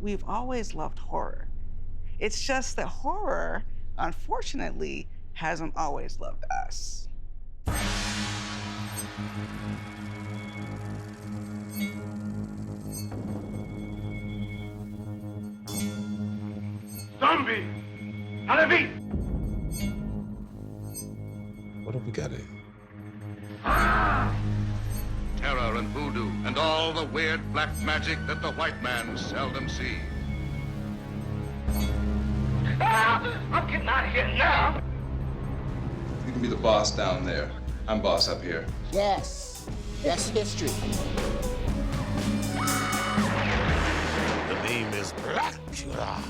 We've always loved horror. It's just that horror, unfortunately, hasn't always loved us. Zombie! Halabi! What have we got here? Terror and voodoo and all the weird black magic that the white man seldom sees. I'm getting out of here now! You can be the boss down there. I'm boss up here. Yes, that's history. The name is Blacula.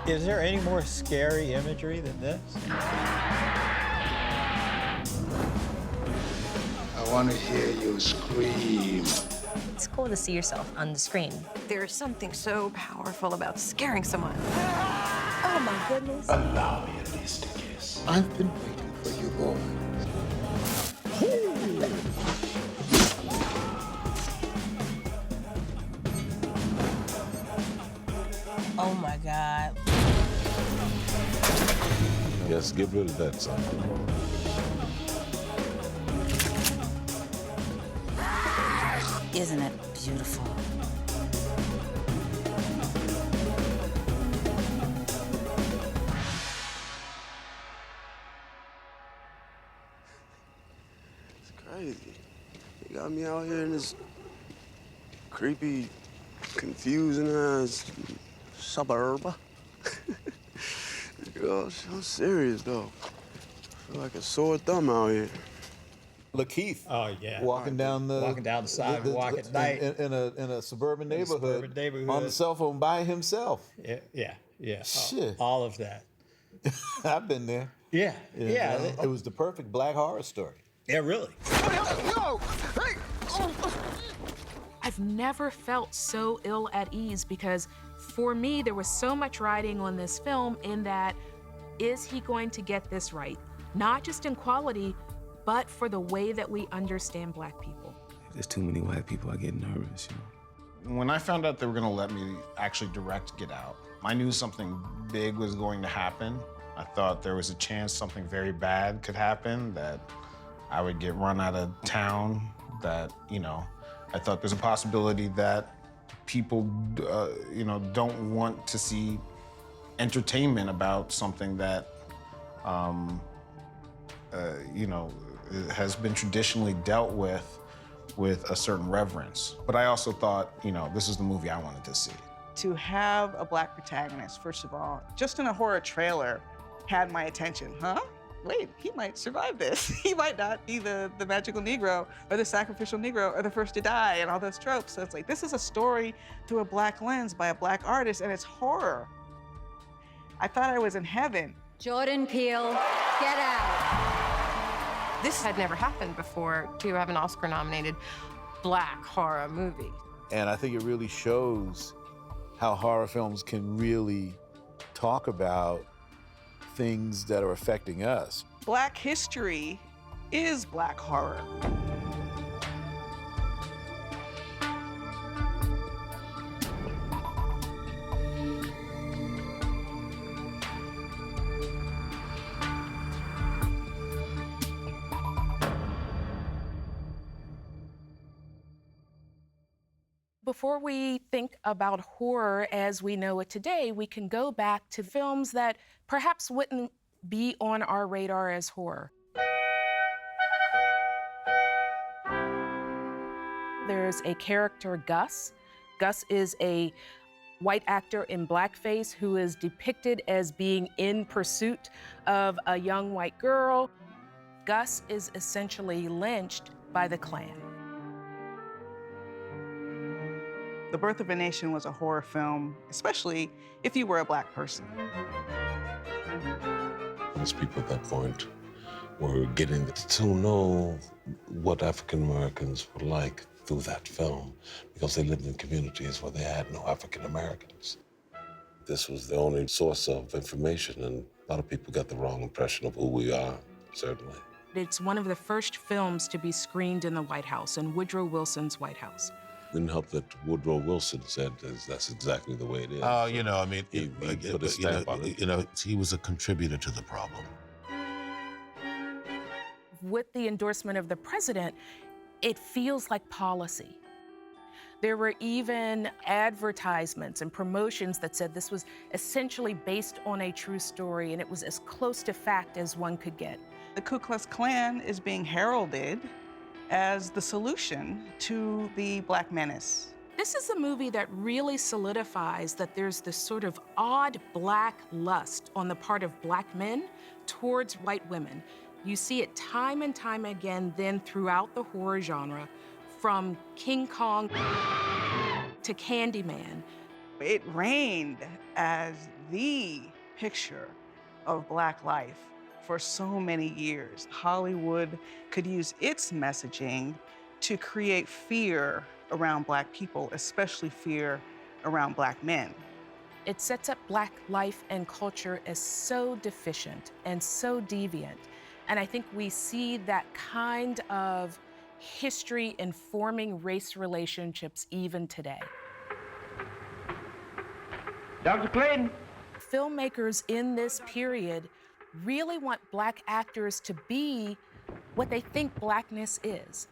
Is there any more scary imagery than this? I want to hear you scream. It's cool to see yourself on the screen. There's something so powerful about scaring someone. Oh my goodness. Allow me at least to kiss. I've been waiting for you all. Oh my God. Yes, get rid of that, son. Isn't it beautiful? It's crazy. They got me out here in this creepy, confusing ass suburb. Yo, I'm serious though. I feel like a sore thumb out here. Lakeith. Oh yeah. Walking down the sidewalk at night in a suburban neighborhood, neighborhood on the cell phone by himself. Yeah. Shit. All of that. I've been there. Yeah. It was the perfect black horror story. Yeah, really. Yo! Hey! I've never felt so ill at ease because for me, there was so much riding on this film in that, is he going to get this right? Not just in quality, but for the way that we understand Black people. If there's too many white people, I get nervous, When I found out they were gonna let me actually direct Get Out, I knew something big was going to happen. I thought there was a chance something very bad could happen, that I would get run out of town, that, I thought there's a possibility that people, don't want to see entertainment about something that, has been traditionally dealt with a certain reverence. But I also thought, this is the movie I wanted to see. To have a Black protagonist, first of all, just in a horror trailer, had my attention. Huh? Wait, he might survive this. He might not be the magical Negro or the sacrificial Negro or the first to die and all those tropes. So it's like, this is a story through a Black lens by a Black artist, and it's horror. I thought I was in heaven. Jordan Peele, Get Out. This had never happened before, to have an Oscar-nominated Black horror movie. And I think it really shows how horror films can really talk about things that are affecting us. Black history is Black horror. Before we think about horror as we know it today, we can go back to films that perhaps wouldn't be on our radar as horror. There's a character, Gus. Gus is a white actor in blackface who is depicted as being in pursuit of a young white girl. Gus is essentially lynched by the Klan. The Birth of a Nation was a horror film, especially if you were a Black person. Most people at that point were getting to know what African Americans were like through that film, because they lived in communities where they had no African Americans. This was the only source of information, and a lot of people got the wrong impression of who we are, certainly. It's one of the first films to be screened in the White House, in Woodrow Wilson's White House. Didn't help that Woodrow Wilson said that's exactly the way it is. Oh, you know, I mean, he put a stamp on it. You know, he was a contributor to the problem. With the endorsement of the president, it feels like policy. There were even advertisements and promotions that said this was essentially based on a true story, and it was as close to fact as one could get. The Ku Klux Klan is being heralded as the solution to the Black menace. This is a movie that really solidifies that there's this sort of odd Black lust on the part of Black men towards white women. You see it time and time again then throughout the horror genre, from King Kong to Candyman. It reigned as the picture of Black life for so many years. Hollywood could use its messaging to create fear around Black people, especially fear around Black men. It sets up Black life and culture as so deficient and so deviant. And I think we see that kind of history informing race relationships even today. Dr. Clayton. Filmmakers in this period really want Black actors to be what they think Blackness is.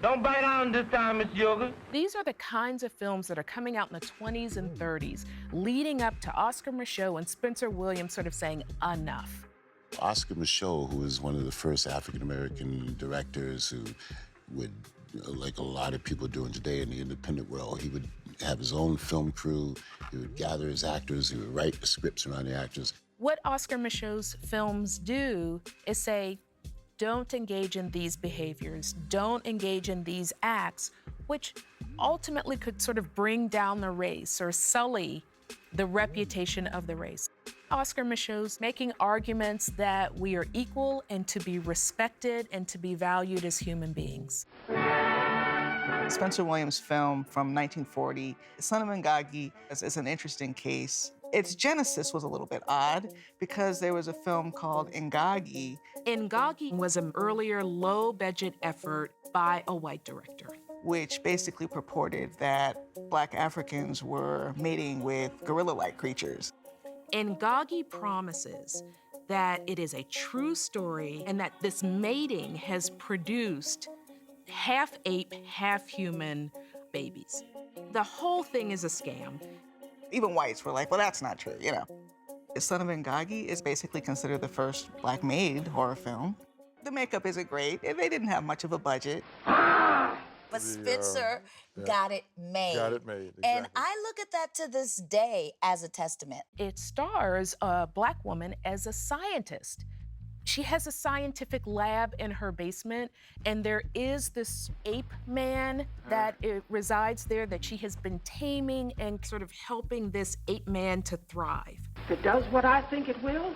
Don't bite on this time, Miss Yoga. These are the kinds of films that are coming out in the 20s and 30s, leading up to Oscar Micheaux and Spencer Williams sort of saying, enough. Oscar Micheaux, who was one of the first African-American directors who would, like a lot of people doing today in the independent world, he would have his own film crew, he would gather his actors, he would write the scripts around the actors. What Oscar Micheaux's films do is say, don't engage in these behaviors, don't engage in these acts, which ultimately could sort of bring down the race or sully the reputation of the race. Oscar Micheaux's making arguments that we are equal and to be respected and to be valued as human beings. Spencer Williams' film from 1940, Son of Ngagi, is an interesting case. Its genesis was a little bit odd because there was a film called Ngagi. Ngagi was an earlier low-budget effort by a white director, which basically purported that Black Africans were mating with gorilla-like creatures. Ngagi promises that it is a true story and that this mating has produced half ape, half human babies. The whole thing is a scam. Even whites were like, well, that's not true, you know. Son of Ngagi is basically considered the first Black-made horror film. The makeup isn't great. They didn't have much of a budget. But Spencer got it made. Got it made, exactly. And I look at that to this day as a testament. It stars a Black woman as a scientist. She has a scientific lab in her basement, and there is this ape man that resides there that she has been taming and sort of helping this ape man to thrive. If it does what I think it will,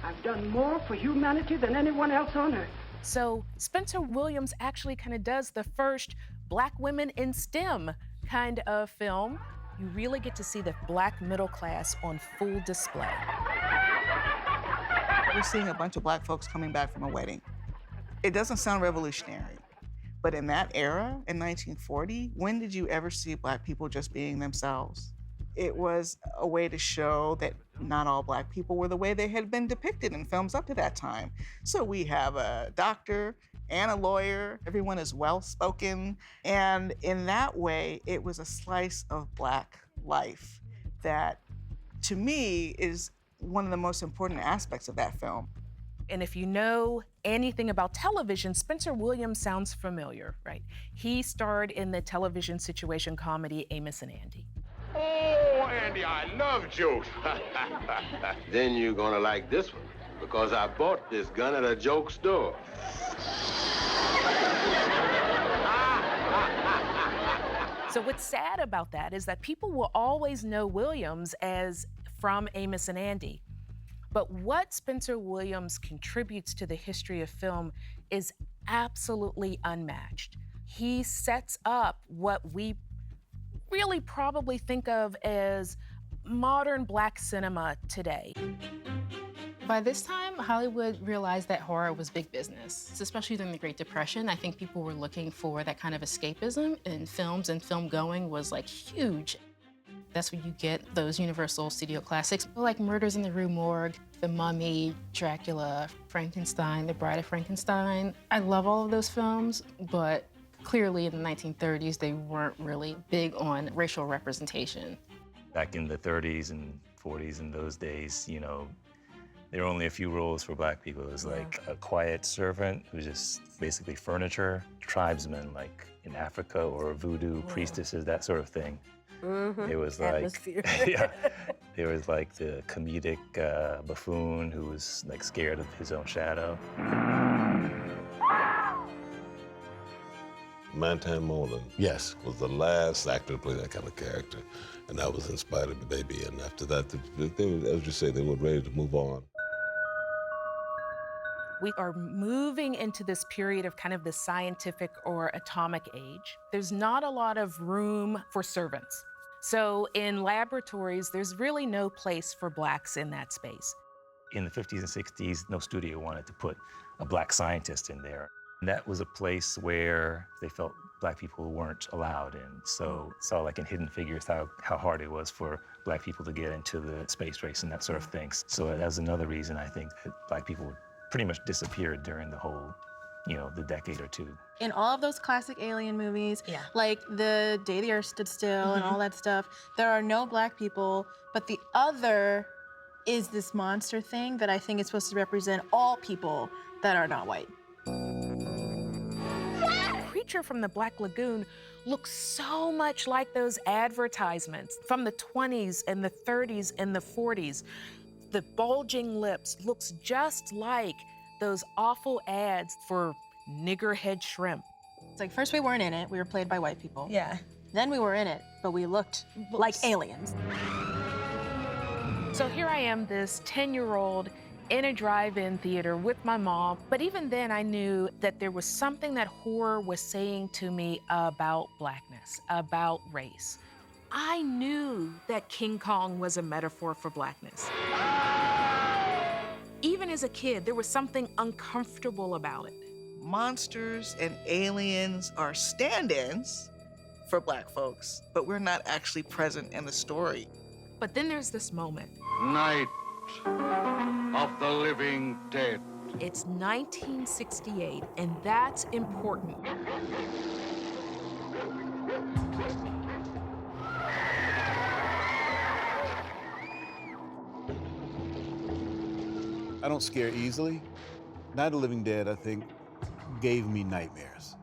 I've done more for humanity than anyone else on earth. So Spencer Williams actually kind of does the first Black women in STEM kind of film. You really get to see the Black middle class on full display. We're seeing a bunch of Black folks coming back from a wedding. It doesn't sound revolutionary, but in that era, in 1940, when did you ever see Black people just being themselves? It was a way to show that not all Black people were the way they had been depicted in films up to that time. So we have a doctor and a lawyer, everyone is well-spoken, and in that way, it was a slice of Black life that, to me, is one of the most important aspects of that film. And if you know anything about television, Spencer Williams sounds familiar, right? He starred in the television situation comedy Amos and Andy. Oh, Andy, I love jokes. Then you're gonna like this one, because I bought this gun at a joke store. So what's sad about that is that people will always know Williams as from Amos and Andy. But what Spencer Williams contributes to the history of film is absolutely unmatched. He sets up what we really probably think of as modern Black cinema today. By this time, Hollywood realized that horror was big business, especially during the Great Depression. I think people were looking for that kind of escapism in films, and film going was like huge. That's when you get those Universal Studio classics, like Murders in the Rue Morgue, The Mummy, Dracula, Frankenstein, The Bride of Frankenstein. I love all of those films, but clearly in the 1930s, they weren't really big on racial representation. Back in the 30s and 40s, in those days, you know, there were only a few roles for Black people. It was like a quiet servant who was just basically furniture, tribesmen like in Africa, or voodoo priestesses, that sort of thing. It was like, yeah, there was like the comedic buffoon who was like scared of his own shadow. Mantan Molan, yes, was the last actor to play that kind of character, and that was inspired of the baby. And after that, as you say, they were ready to move on. We are moving into this period of kind of the scientific or atomic age. There's not a lot of room for servants. So in laboratories, there's really no place for Blacks in that space. In the 50s and 60s, no studio wanted to put a Black scientist in there. And that was a place where they felt Black people weren't allowed in. So saw like in Hidden Figures how hard it was for Black people to get into the space race and that sort of thing. So that's another reason I think that Black people pretty much disappeared during the whole, you know, the decade or two. In all of those classic alien movies, like The Day the Earth Stood Still and all that stuff, there are no Black people, but the other is this monster thing that I think is supposed to represent all people that are not white. The creature from the Black Lagoon looks so much like those advertisements from the 20s and the 30s and the 40s. The bulging lips looks just like those awful ads for nigger head shrimp. It's like, first we weren't in it, we were played by white people. Yeah. Then we were in it, but we looked like aliens. So here I am, this 10-year-old in a drive-in theater with my mom, but even then I knew that there was something that horror was saying to me about Blackness, about race. I knew that King Kong was a metaphor for Blackness. Even as a kid, there was something uncomfortable about it. Monsters and aliens are stand-ins for Black folks, but we're not actually present in the story. But then there's this moment. Night of the Living Dead. It's 1968, and that's important. I don't scare easily. Night of the Living Dead, I think, gave me nightmares.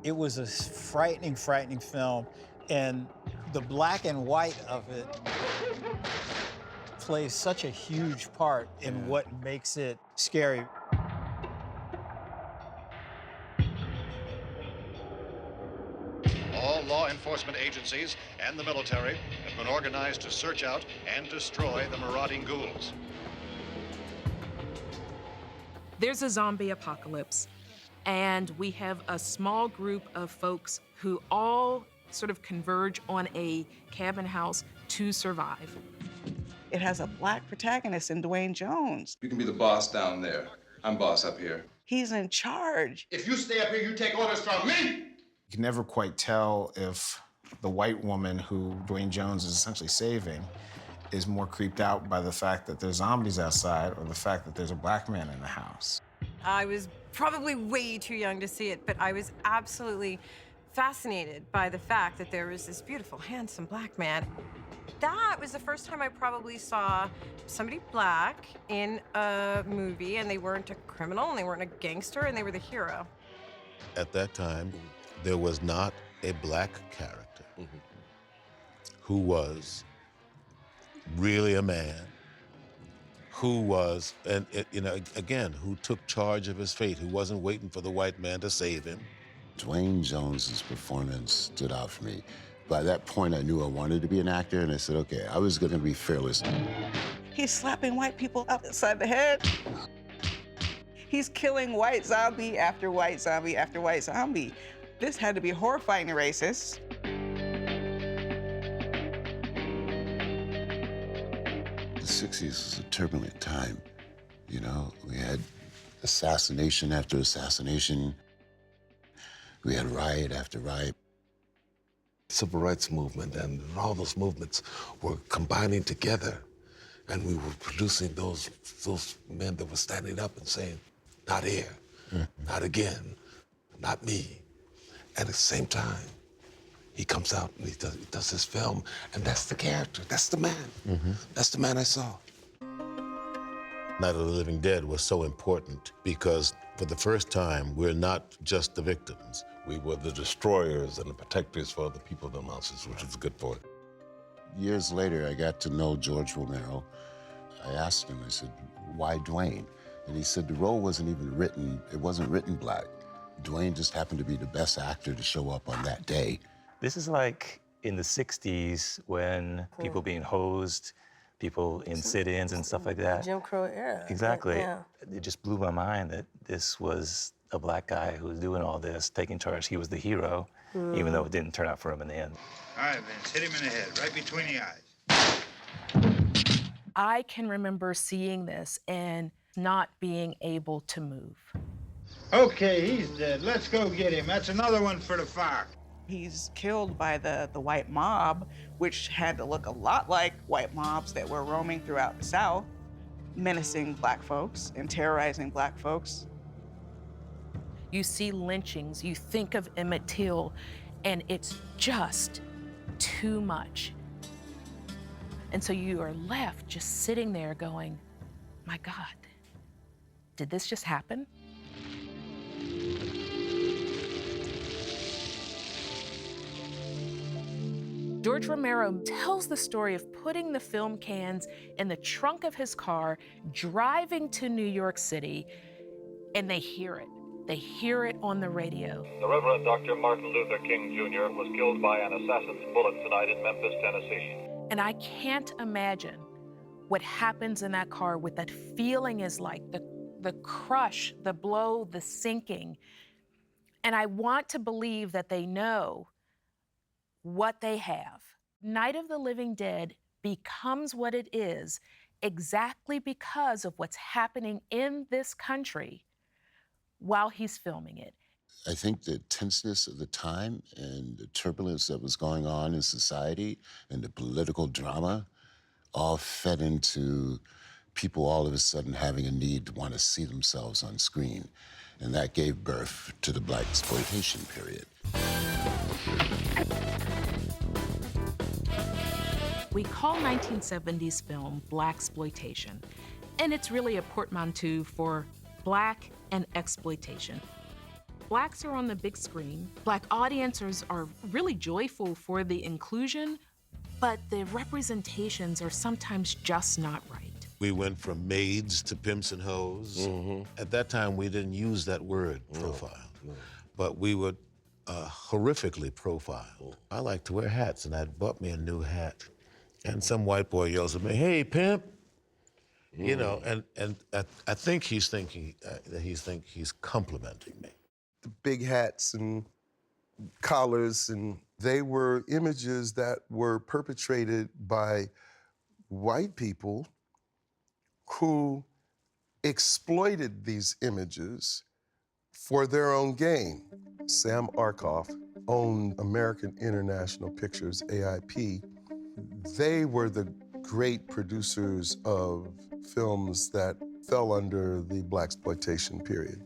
It was a frightening, frightening film, and the black and white of it plays such a huge part in what makes it scary. All law enforcement agencies and the military have been organized to search out and destroy the marauding ghouls. There's a zombie apocalypse, and we have a small group of folks who all sort of converge on a cabin house to survive. It has a Black protagonist in Dwayne Jones. You can be the boss down there. I'm boss up here. He's in charge. If you stay up here, you take orders from me! You can never quite tell if the white woman who Dwayne Jones is essentially saving is more creeped out by the fact that there's zombies outside or the fact that there's a Black man in the house. I was probably way too young to see it, but I was absolutely fascinated by the fact that there was this beautiful, handsome Black man. That was the first time I probably saw somebody Black in a movie, and they weren't a criminal, and they weren't a gangster, and they were the hero. At that time, there was not a Black character who was really a man, who was, and you know, again, who took charge of his fate, who wasn't waiting for the white man to save him. Dwayne Jones's performance stood out for me. By that point, I knew I wanted to be an actor, and I said, okay, I was gonna be fearless. He's slapping white people upside the head. He's killing white zombie after white zombie after white zombie. This had to be horrifying to racists. The 60s was a turbulent time. You know, we had assassination after assassination. We had riot after riot. Civil rights movement and all those movements were combining together, and we were producing those men that were standing up and saying, not here, not again, not me. And at the same time, he comes out and he does his film, and that's the character, that's the man. That's the man I saw. Night of the Living Dead was so important because for the first time, we're not just the victims. We were the destroyers and the protectors for the people of the mountains, which was good for it. Years later, I got to know George Romero. I asked him, I said, why Dwayne? And he said the role wasn't even written, it wasn't written black. Dwayne just happened to be the best actor to show up on that day. This is like in the 60s when people being hosed, people in sit-ins and stuff like that. Jim Crow era. Exactly. Yeah. It just blew my mind that this was a black guy who was doing all this, taking charge. He was the hero, even though it didn't turn out for him in the end. All right, Vince, hit him in the head, right between the eyes. I can remember seeing this and not being able to move. Okay, he's dead. Let's go get him. That's another one for the fire. He's killed by the white mob, which had to look a lot like white mobs that were roaming throughout the South, menacing black folks and terrorizing black folks. You see lynchings, you think of Emmett Till, and it's just too much. And so you are left just sitting there going, my God, did this just happen? George Romero tells the story of putting the film cans in the trunk of his car, driving to New York City, and they hear it. They hear it on the radio. The Reverend Dr. Martin Luther King Jr. was killed by an assassin's bullet tonight in Memphis, Tennessee. And I can't imagine what happens in that car, what that feeling is like, the crush, the blow, the sinking. And I want to believe that they know what they have. Night of the Living Dead becomes what it is exactly because of what's happening in this country while he's filming it. I think the tenseness of the time and the turbulence that was going on in society and the political drama all fed into people all of a sudden having a need to want to see themselves on screen. And that gave birth to the blaxploitation period. We call 1970s film blaxploitation, and it's really a portmanteau for black and exploitation. Blacks are on the big screen. Black audiences are really joyful for the inclusion, but the representations are sometimes just not right. We went from maids to pimps and hoes. At that time, we didn't use that word, profile, but we would horrifically profile. I like to wear hats, and I'd bought me a new hat. And some white boy yells at me, "Hey, pimp!" You know, and I think he's thinking that he's complimenting me. The big hats and collars, and they were images that were perpetrated by white people who exploited these images for their own gain. Sam Arkoff owned American International Pictures, AIP. They were the great producers of films that fell under the blaxploitation period.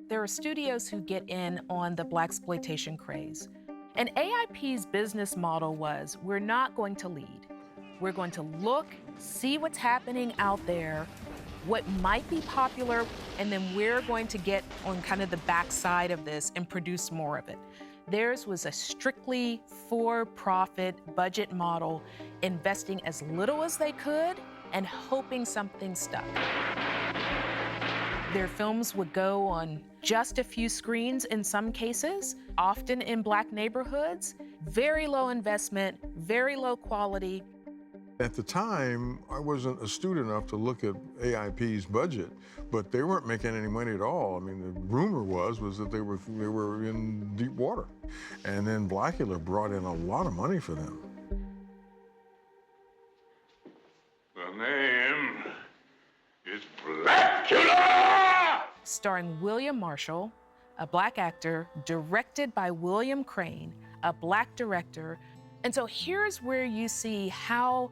There are studios who get in on the blaxploitation craze. And AIP's business model was, we're not going to lead. We're going to look, see what's happening out there, what might be popular, and then we're going to get on kind of the backside of this and produce more of it. Theirs was a strictly for-profit budget model, investing as little as they could and hoping something stuck. Their films would go on just a few screens in some cases, often in black neighborhoods, very low investment, very low quality. At the time, I wasn't astute enough to look at AIP's budget, but they weren't making any money at all. I mean, the rumor was that they were in deep water. And then Blacula brought in a lot of money for them. The name is Blacula! Starring William Marshall, a black actor, directed by William Crane, a black director. And so here's where you see how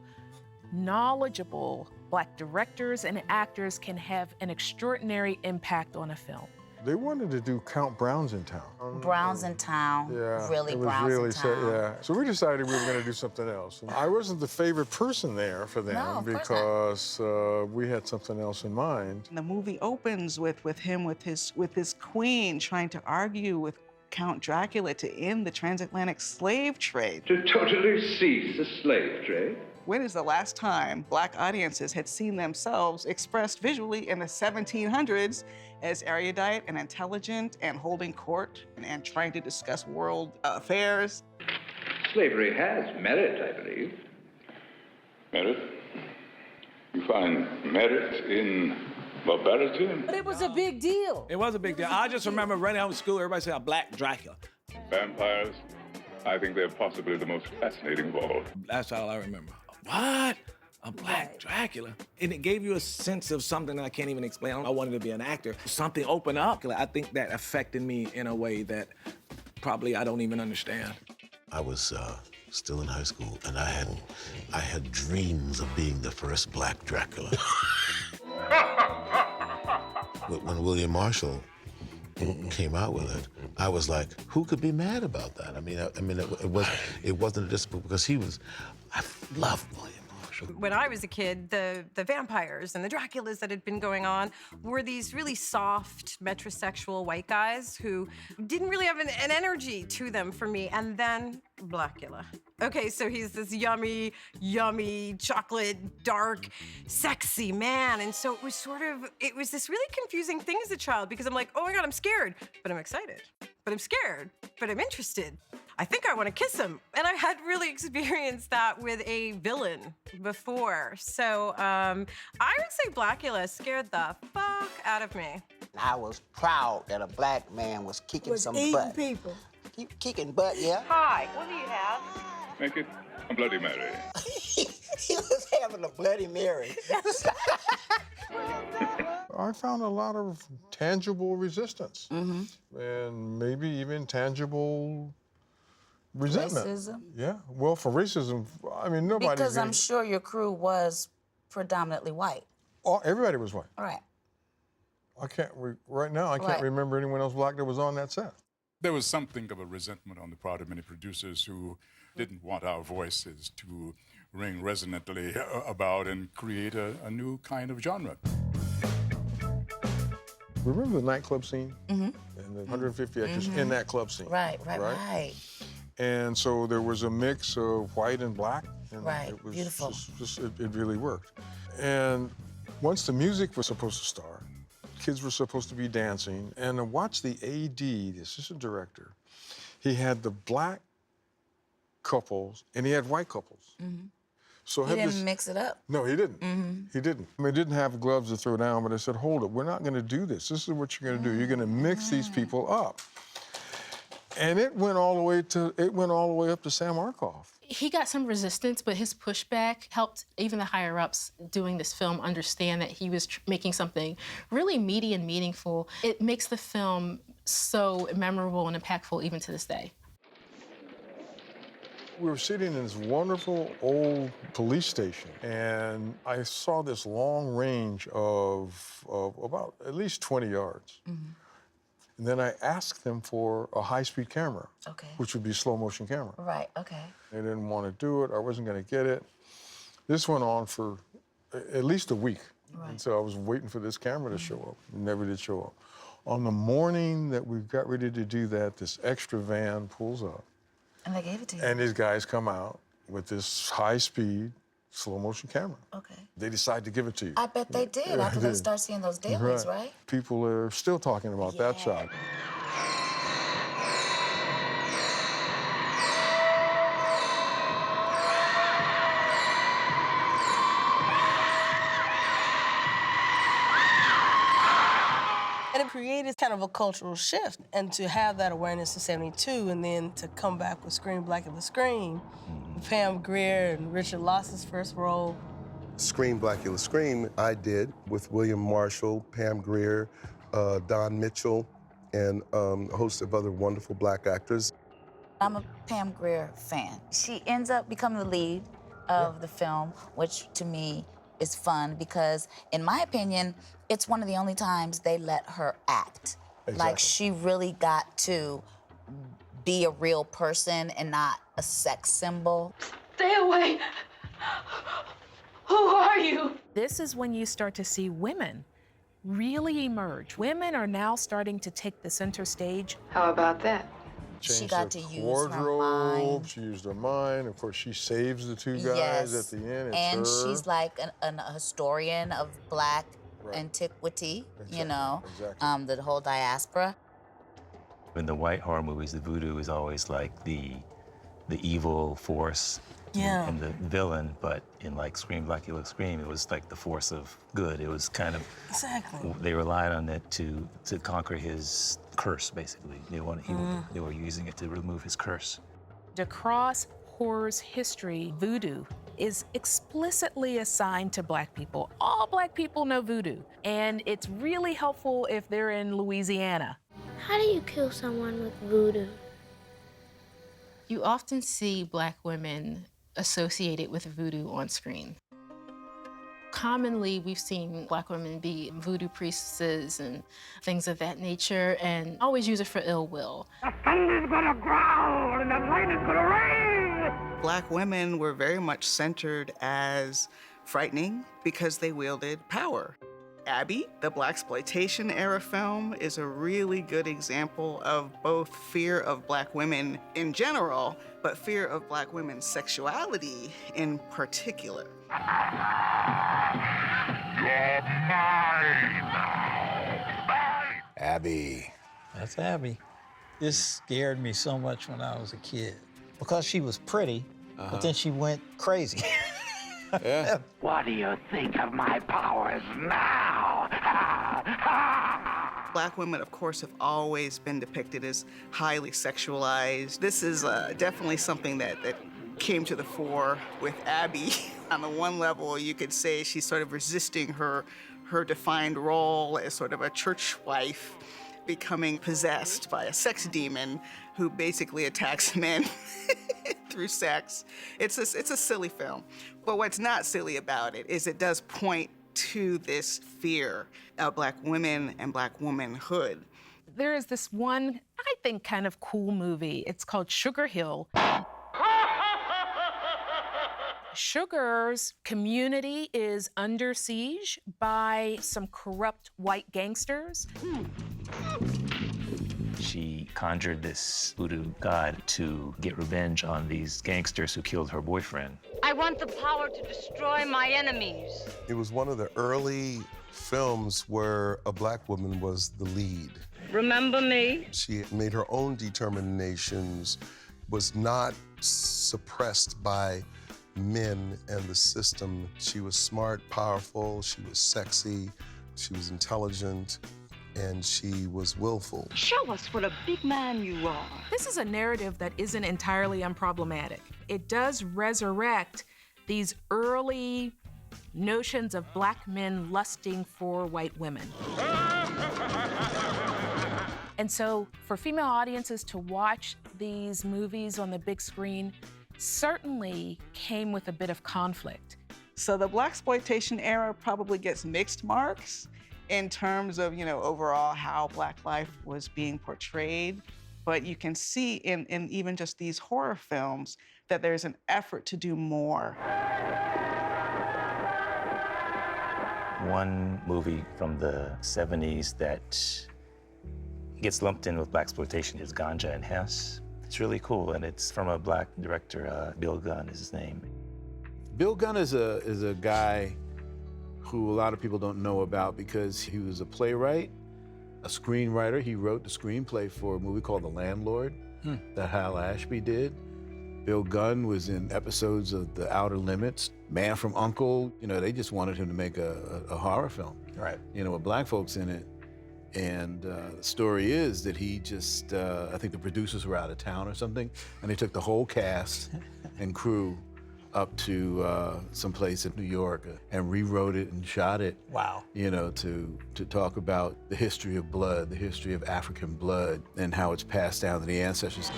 knowledgeable black directors and actors can have an extraordinary impact on a film. They wanted to do Count Brown's in Town. Brown's in Town. Yeah, really it was Brown's really in Town. yeah. So we decided we were going to do something else. And I wasn't the favorite person there for them No, of course because we had something else in mind. And the movie opens with him with his queen trying to argue with Count Dracula to end the transatlantic slave trade. To totally cease the slave trade? When is the last time black audiences had seen themselves expressed visually in the 1700s as erudite and intelligent and holding court and trying to discuss world affairs? Slavery has merit, I believe. Merit? You find merit in barbarity? But it was a big deal. It was a big deal. I just remember running home from school, everybody said, a black Dracula. Vampires? I think they're possibly the most fascinating of all. That's all I remember. What? A black Dracula? And it gave you a sense of something that I can't even explain. I wanted to be an actor. Something opened up. I think that affected me in a way that probably I don't even understand. I was still in high school, and I had dreams of being the first black Dracula. When William Marshall came out with it, I was like, who could be mad about that? It wasn't just because I love William Marshall. When I was a kid, the vampires and the Draculas that had been going on were these really soft, metrosexual white guys who didn't really have an energy to them for me. And then Blacula. Okay, so he's this yummy, yummy, chocolate, dark, sexy man. And so it was this really confusing thing as a child because I'm like, oh my God, I'm scared, but I'm excited. But I'm scared, but I'm interested. I think I want to kiss him. And I had really experienced that with a villain before. So I would say Blacula scared the fuck out of me. I was proud that a black man was kicking some butt. People. Keep kicking butt, yeah? Hi, what do you have? Make it a Bloody Mary. He was having a Bloody Mary. I found a lot of tangible resistance and maybe even tangible resentment. Racism? Yeah, well, for racism, I mean, nobody. Because I'm sure your crew was predominantly white. Oh, everybody was white. All right. Right now, I can't remember anyone else black that was on that set. There was something of a resentment on the part of many producers who didn't want our voices to ring resonantly about and create a new kind of genre. Remember the nightclub scene? And the 150 actors in that club scene. Right. And so there was a mix of white and black. And it was beautiful. It really worked. And once the music was supposed to start, kids were supposed to be dancing, and to watch the AD, the assistant director, he had the black couples and he had white couples. So he didn't mix it up? No, he didn't. He didn't. I mean, he didn't have gloves to throw down, but I said, hold it, we're not gonna do this. This is what you're gonna do. You're gonna mix these people up. And it went all the way up to Sam Arkoff. He got some resistance, but his pushback helped even the higher-ups doing this film understand that he was making something really meaty and meaningful. It makes the film so memorable and impactful even to this day. We were sitting in this wonderful old police station, and I saw this long range of about at least 20 yards. And then I asked them for a high-speed camera, which would be slow-motion camera. Right, okay. They didn't want to do it. I wasn't going to get it. This went on for at least a week. And so I was waiting for this camera to show up. It never did show up. On the morning that we got ready to do that, this extra van pulls up. And they gave it to you? And these guys come out with this high-speed, slow-motion camera. Okay. They decide to give it to you. I bet they did after they start seeing those dailies, right? People are still talking about that shot. And it created kind of a cultural shift. And to have that awareness in '72 and then to come back with Scream, Blacula, Scream, Pam Grier and Richard Loss's first role, Scream, Blacula, Scream, I did with William Marshall, Pam Grier, Don Mitchell, and a host of other wonderful Black actors. I'm a Pam Grier fan. She ends up becoming the lead of the film, which to me is fun because, in my opinion, it's one of the only times they let her act. Exactly. Like, she really got to be a real person and not a sex symbol. Stay away. Who are you? This is when you start to see women really emerge. Women are now starting to take the center stage. How about that? She Changed got her to use her wardrobe, mind. she used her mind. Of course, she saves the two guys Yes. at the end. It's And her. she's like a historian of Black antiquity, you know, the whole diaspora. In the white horror movies, the voodoo is always like the evil force and the villain, but in like Scream, Blacula, Scream, it was like the force of good. It was kind of they relied on it to conquer his curse, basically. They were using it to remove his curse. Across horror's history, voodoo is explicitly assigned to Black people. All Black people know voodoo, and it's really helpful if they're in Louisiana. How do you kill someone with voodoo? You often see Black women associated with voodoo on screen. Commonly, we've seen Black women be voodoo priestesses and things of that nature, and always use it for ill will. The thunder's gonna growl and the lightning's gonna rain. Black women were very much centered as frightening because they wielded power. Abby, the blaxploitation era film, is a really good example of both fear of Black women in general, but fear of Black women's sexuality in particular. You're mine now. Abby. That's Abby. This scared me so much when I was a kid because she was pretty, but then she went crazy. Yeah. What do you think of my powers now? Black women, of course, have always been depicted as highly sexualized. This is definitely something that came to the fore with Abby. On the one level, you could say she's sort of resisting her defined role as sort of a church wife, becoming possessed by a sex demon who basically attacks men through sex. It's a silly film. But what's not silly about it is it does point to this fear of Black women and Black womanhood. There is this one, I think, kind of cool movie. It's called Sugar Hill. Sugar's community is under siege by some corrupt white gangsters. She conjured this voodoo god to get revenge on these gangsters who killed her boyfriend. I want the power to destroy my enemies. It was one of the early films where a Black woman was the lead. Remember me? She made her own determinations, was not suppressed by men and the system. She was smart, powerful, she was sexy, she was intelligent, and she was willful. Show us what a big man you are. This is a narrative that isn't entirely unproblematic. It does resurrect these early notions of Black men lusting for white women. And so for female audiences to watch these movies on the big screen certainly came with a bit of conflict. So the blaxploitation era probably gets mixed marks in terms of, overall how Black life was being portrayed. But you can see in even just these horror films that there's an effort to do more. One movie from the 70s that gets lumped in with blaxploitation is Ganja and Hess. It's really cool, and it's from a Black director, Bill Gunn is his name. Bill Gunn is a guy who a lot of people don't know about because he was a playwright, a screenwriter. He wrote the screenplay for a movie called The Landlord that Hal Ashby did. Bill Gunn was in episodes of The Outer Limits, Man from U.N.C.L.E. They just wanted him to make a horror film, right? With Black folks in it. And the story is that he just, I think the producers were out of town or something, and they took the whole cast and crew up to some place in New York and rewrote it and shot it. Wow. You know, to talk about the history of blood, the history of African blood, and how it's passed down to the ancestors.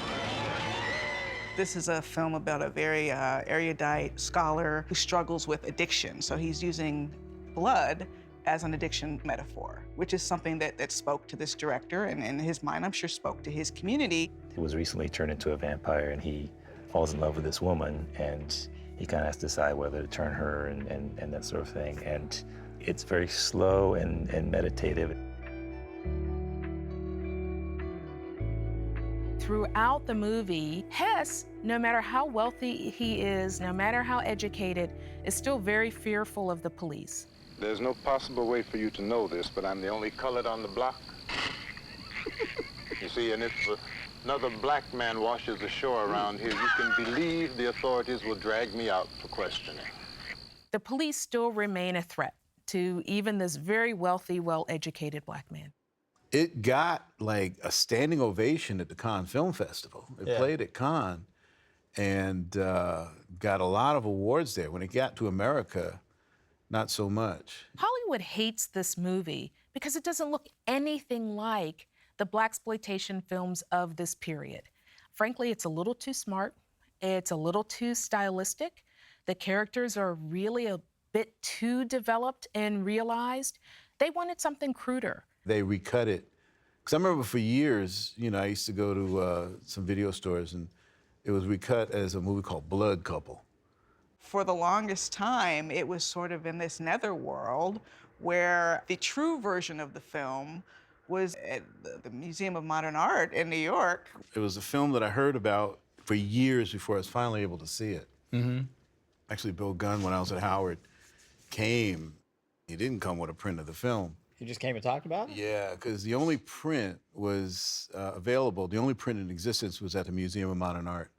This is a film about a very erudite scholar who struggles with addiction. So he's using blood as an addiction metaphor, which is something that spoke to this director, and in his mind, I'm sure spoke to his community. He was recently turned into a vampire, and he falls in love with this woman, and he kind of has to decide whether to turn her and that sort of thing. And it's very slow and meditative. Throughout the movie, Hess, no matter how wealthy he is, no matter how educated, is still very fearful of the police. There's no possible way for you to know this, but I'm the only colored on the block. You see, and if another black man washes ashore around here, you can believe the authorities will drag me out for questioning. The police still remain a threat to even this very wealthy, well-educated black man. It got like a standing ovation at the Cannes Film Festival. It played at Cannes and got a lot of awards there. When it got to America, not so much. Hollywood hates this movie because it doesn't look anything like the blaxploitation films of this period. Frankly, it's a little too smart. It's a little too stylistic. The characters are really a bit too developed and realized. They wanted something cruder. They recut it. Because I remember for years, you know, I used to go to some video stores and it was recut as a movie called Blood Couple. For the longest time, it was sort of in this netherworld where the true version of the film was at the Museum of Modern Art in New York. It was a film that I heard about for years before I was finally able to see it. Mm-hmm. Actually, Bill Gunn, when I was at Howard, came. He didn't come with a print of the film. He just came and talked about it? Yeah, because the only print was available, the only print in existence was at the Museum of Modern Art.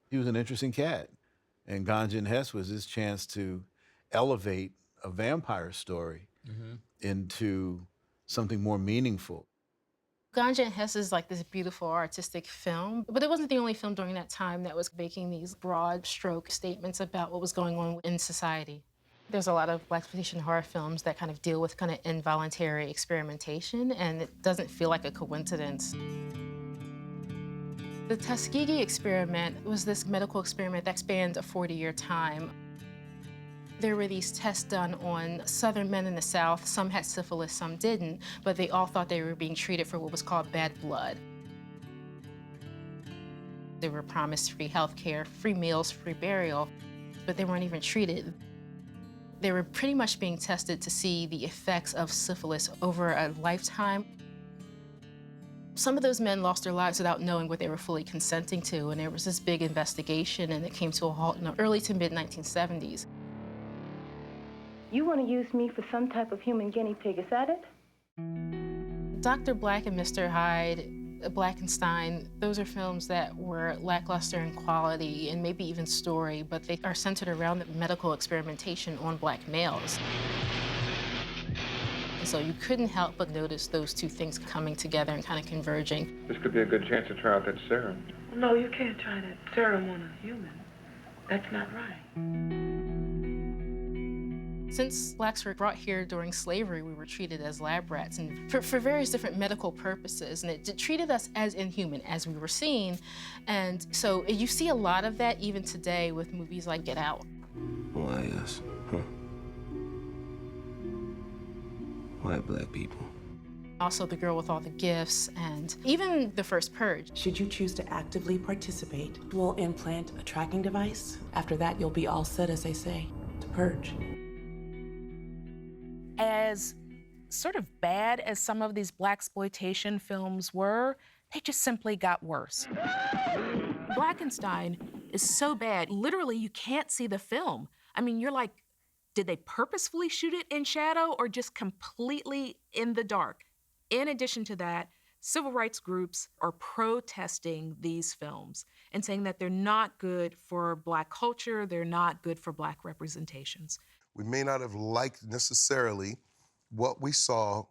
He was an interesting cat. And Ganja and Hess was his chance to elevate a vampire story into something more meaningful. Ganja and Hess is like this beautiful artistic film, but it wasn't the only film during that time that was making these broad stroke statements about what was going on in society. There's a lot of blaxploitation horror films that kind of deal with kind of involuntary experimentation, and it doesn't feel like a coincidence. The Tuskegee experiment was this medical experiment that spanned a 40-year time. There were these tests done on Southern men in the South. Some had syphilis, some didn't, but they all thought they were being treated for what was called bad blood. They were promised free health care, free meals, free burial, but they weren't even treated. They were pretty much being tested to see the effects of syphilis over a lifetime. Some of those men lost their lives without knowing what they were fully consenting to, and there was this big investigation, and it came to a halt in the early to mid-1970s. You want to use me for some type of human guinea pig, is that it? Dr. Black and Mr. Hyde, Blackenstein, those are films that were lackluster in quality and maybe even story, but they are centered around the medical experimentation on black males. So you couldn't help but notice those two things coming together and kind of converging. This could be a good chance to try out that serum. No, you can't try that serum on a human. That's not right. Since blacks were brought here during slavery, we were treated as lab rats and for various different medical purposes, and it treated us as inhuman as we were seen. And so you see a lot of that even today with movies like Get Out. Why us? Huh? White black people. Also The Girl with All the Gifts, and even the first Purge. Should you choose to actively participate, we'll implant a tracking device. After that, you'll be all set, as they say, to purge. As sort of bad as some of these blaxploitation films were, they just simply got worse. Blackenstein is so bad, literally you can't see the film. I mean, you're like, did they purposefully shoot it in shadow or just completely in the dark? In addition to that, civil rights groups are protesting these films and saying that they're not good for Black culture, they're not good for Black representations. We may not have liked necessarily what we saw.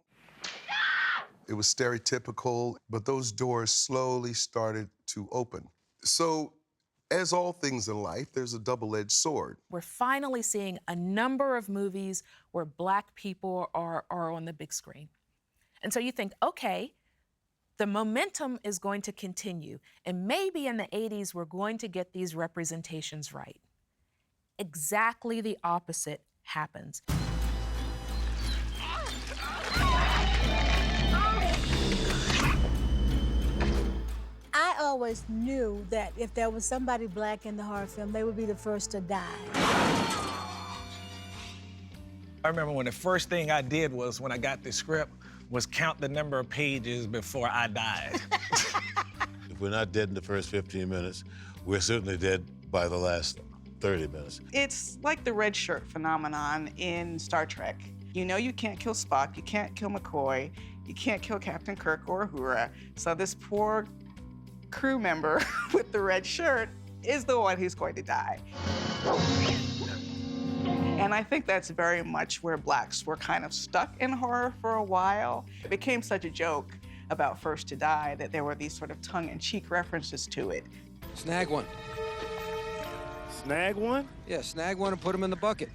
It was stereotypical, but those doors slowly started to open. So As all things in life, there's a double-edged sword. We're finally seeing a number of movies where Black people are on the big screen. And so you think, okay, the momentum is going to continue, and maybe in the 80s we're going to get these representations right. Exactly the opposite happens. I always knew that if there was somebody Black in the horror film, they would be the first to die. I remember when the first thing I did was, when I got the script, was count the number of pages before I died. If we're not dead in the first 15 minutes, we're certainly dead by the last 30 minutes. It's like the red shirt phenomenon in Star Trek. You know you can't kill Spock, you can't kill McCoy, you can't kill Captain Kirk or Uhura. So this poor crew member with the red shirt is the one who's going to die. And I think that's very much where Blacks were kind of stuck in horror for a while. It became such a joke about First to Die that there were these sort of tongue-in-cheek references to it. Snag one. Snag one? Yeah, snag one and put him in the bucket.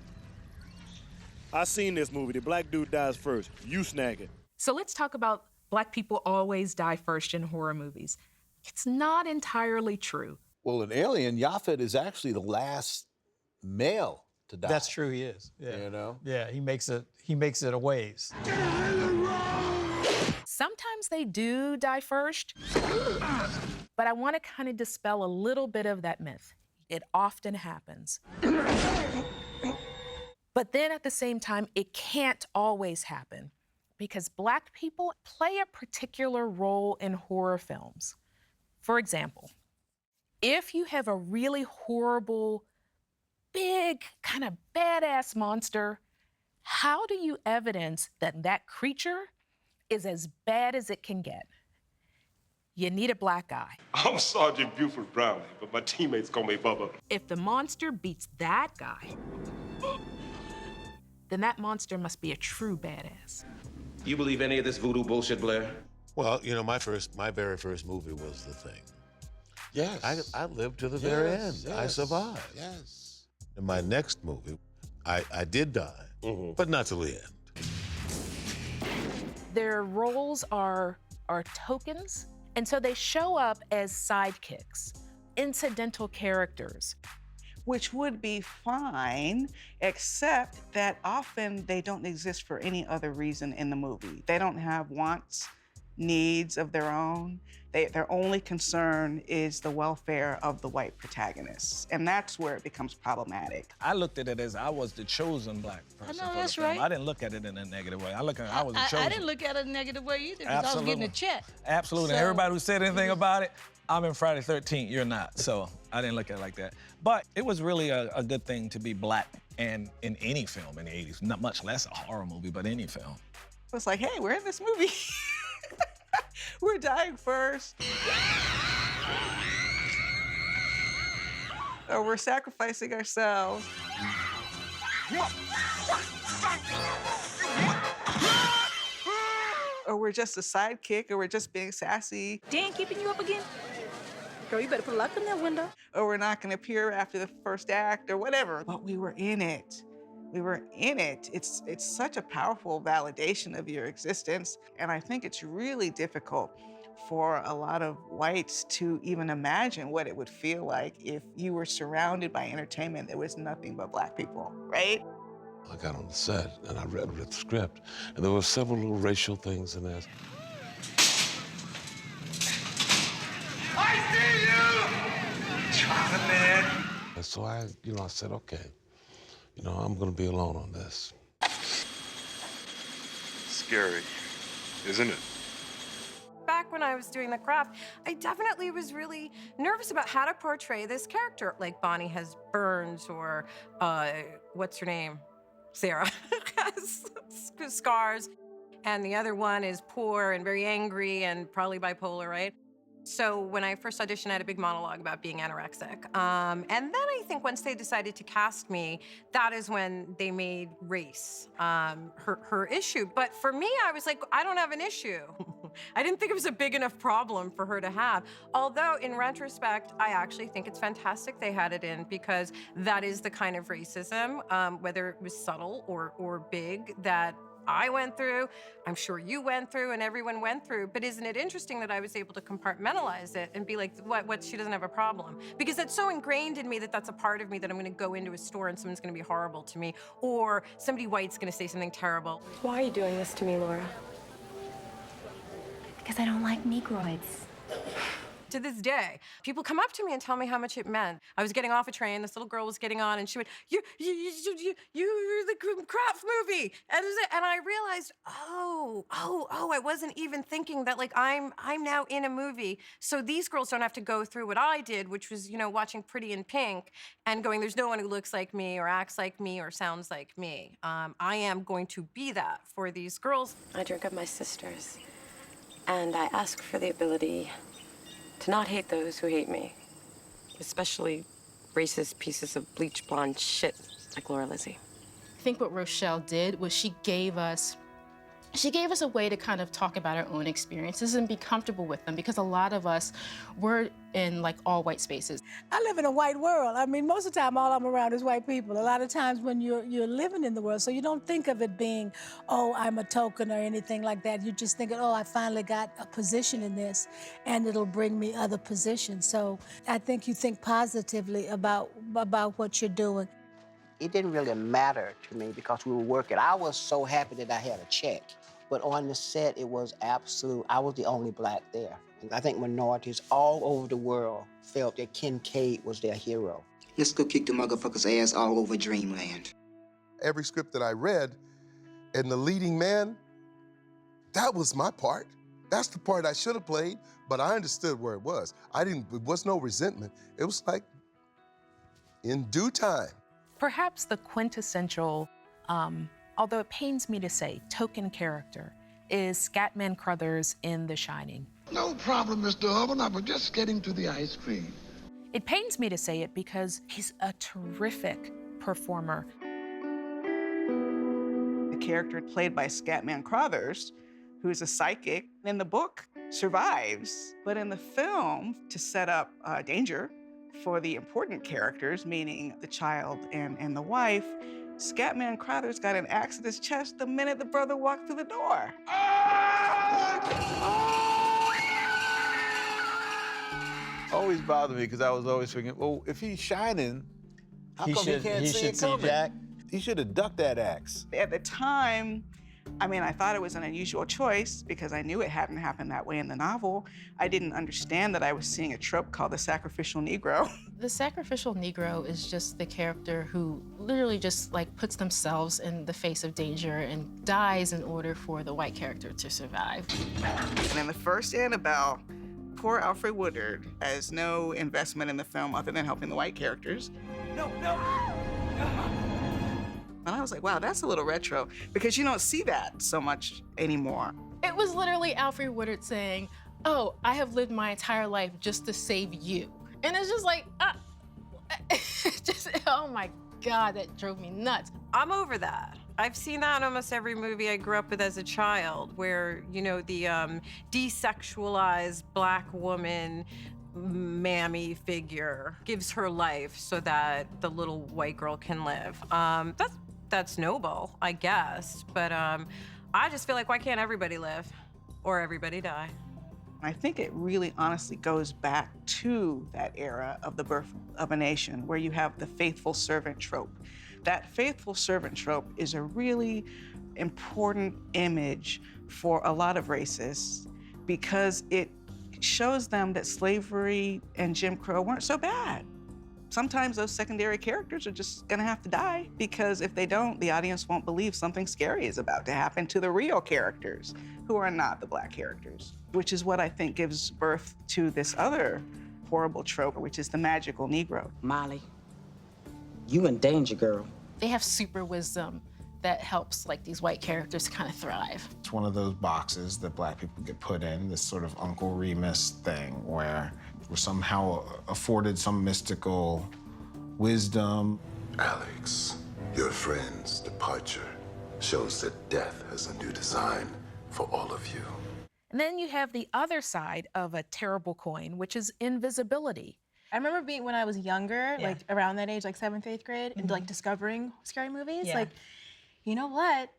I seen this movie. The Black dude dies first. You snag it. So let's talk about Black people always die first in horror movies. It's not entirely true. Well, in Alien, Yaphet is actually the last male to die. That's true, he is. Yeah. You know? Yeah, he makes it a ways. Sometimes they do die first, but I want to kind of dispel a little bit of that myth. It often happens. But then at the same time, it can't always happen because Black people play a particular role in horror films. For example, if you have a really horrible, big, kind of badass monster, how do you evidence that that creature is as bad as it can get? You need a Black guy. I'm Sergeant Buford Brownlee, but my teammates call me Bubba. If the monster beats that guy, then that monster must be a true badass. You believe any of this voodoo bullshit, Blair? Well, you know, my very first movie was The Thing. Yes. I lived to the very end. Yes. I survived. Yes. In my next movie, I did die, but not till the end. Their roles are tokens, and so they show up as sidekicks, incidental characters. Which would be fine, except that often they don't exist for any other reason in the movie. They don't have wants, needs of their own. Their only concern is the welfare of the white protagonists, and that's where it becomes problematic. I looked at it as I was the chosen Black person. I know, for that's the film. right. I didn't look at it in a negative way. I was the chosen. I didn't look at it a negative way either because I was getting a check. Absolutely. So, And everybody who said anything about it, I'm in Friday 13th, you're not. So I didn't look at it like that. But it was really a good thing to be Black and in any film in the 80s, not much less a horror movie, but any film. It was like, hey, we're in this movie. We're dying first. Or we're sacrificing ourselves. Or we're just a sidekick, or we're just being sassy. Dan keeping you up again? Girl, you better put a lock on that window. Or we're not gonna appear after the first act, or whatever. But we were in it. We were in it. It's such a powerful validation of your existence. And I think it's really difficult for a lot of whites to even imagine what it would feel like if you were surrounded by entertainment that was nothing but Black people, right? I got on the set and I read the script, and there were several little racial things in there. I see you! Chocolate man! And so I said, okay, I'm gonna be alone on this. Scary, isn't it? Back when I was doing the craft, I definitely was really nervous about how to portray this character. Like Bonnie has burns, or what's her name? Sarah has scars. And the other one is poor and very angry and probably bipolar, right? So when I first auditioned, I had a big monologue about being anorexic. And then I think once they decided to cast me, that is when they made race her issue. But for me, I was like, I don't have an issue. I didn't think it was a big enough problem for her to have. Although, in retrospect, I actually think it's fantastic they had it in, because that is the kind of racism, whether it was subtle or big, that I went through, I'm sure you went through, and everyone went through. But isn't it interesting that I was able to compartmentalize it and be like, what, she doesn't have a problem? Because it's so ingrained in me that that's a part of me, that I'm gonna go into a store and someone's gonna be horrible to me, or somebody white's gonna say something terrible. Why are you doing this to me, Laura? Because I don't like Negroids. To this day, people come up to me and tell me how much it meant. I was getting off a train, this little girl was getting on, and she went, you're the Kraft movie. And I realized, I wasn't even thinking that, like, I'm now in a movie, so these girls don't have to go through what I did, which was, watching Pretty in Pink and going, there's no one who looks like me or acts like me or sounds like me. I am going to be that for these girls. I drink up my sisters, and I ask for the ability to not hate those who hate me, especially racist pieces of bleach blonde shit like Laura Lizzie. I think what Rochelle did was she gave us a way to kind of talk about our own experiences and be comfortable with them, because a lot of us were in like all white spaces. I live in a white world. I mean, most of the time, all I'm around is white people. A lot of times when you're living in the world, so you don't think of it being, oh, I'm a token or anything like that. You just think, oh, I finally got a position in this, and it'll bring me other positions. So I think you think positively about what you're doing. It didn't really matter to me because we were working. I was so happy that I had a check. But on the set, it was absolute. I was the only black there. I think minorities all over the world felt that Kincaid was their hero. Let's go kick the motherfucker's ass all over Dreamland. Every script that I read, and the leading man, that was my part. That's the part I should have played, but I understood where it was. It was no resentment. It was like, in due time. Perhaps the quintessential, although it pains me to say, token character is Scatman Crothers in The Shining. No problem, Mr. Owen. I was just getting to the ice cream. It pains me to say it because he's a terrific performer. The character played by Scatman Crothers, who's a psychic in the book, survives. But in the film, to set up danger for the important characters, meaning the child and the wife, Scatman Crothers got an axe in his chest the minute the brother walked through the door. Always bothered me because I was always thinking, well, if he's shining, how come he can't see it coming? Jack? He should have ducked that axe. At the time, I mean, I thought it was an unusual choice because I knew it hadn't happened that way in the novel. I didn't understand that I was seeing a trope called the sacrificial Negro. The sacrificial Negro is just the character who literally just like puts themselves in the face of danger and dies in order for the white character to survive. And in the first Annabelle, poor Alfred Woodard has no investment in the film other than helping the white characters. No. And I was like, wow, that's a little retro, because you don't see that so much anymore. It was literally Alfred Woodard saying, oh, I have lived my entire life just to save you. And it's just like, oh my God, that drove me nuts. I'm over that. I've seen that in almost every movie I grew up with as a child, where, the desexualized black woman mammy figure gives her life so that the little white girl can live. That's noble, I guess, but I just feel like, why can't everybody live or everybody die? I think it really honestly goes back to that era of the birth of a nation, where you have the faithful servant trope. That faithful servant trope is a really important image for a lot of racists because it shows them that slavery and Jim Crow weren't so bad. Sometimes those secondary characters are just gonna have to die, because if they don't, the audience won't believe something scary is about to happen to the real characters who are not the black characters, which is what I think gives birth to this other horrible trope, which is the magical Negro. Molly, you in danger, girl. They have super wisdom that helps like these white characters kind of thrive. It's one of those boxes that black people get put in, this sort of Uncle Remus thing where we're somehow afforded some mystical wisdom. Alex, your friend's departure shows that death has a new design for all of you. And then you have the other side of a terrible coin, which is invisibility. I remember being when I was younger, like around that age, like 7th, 8th grade, and like discovering scary movies. Yeah. Like, you know what?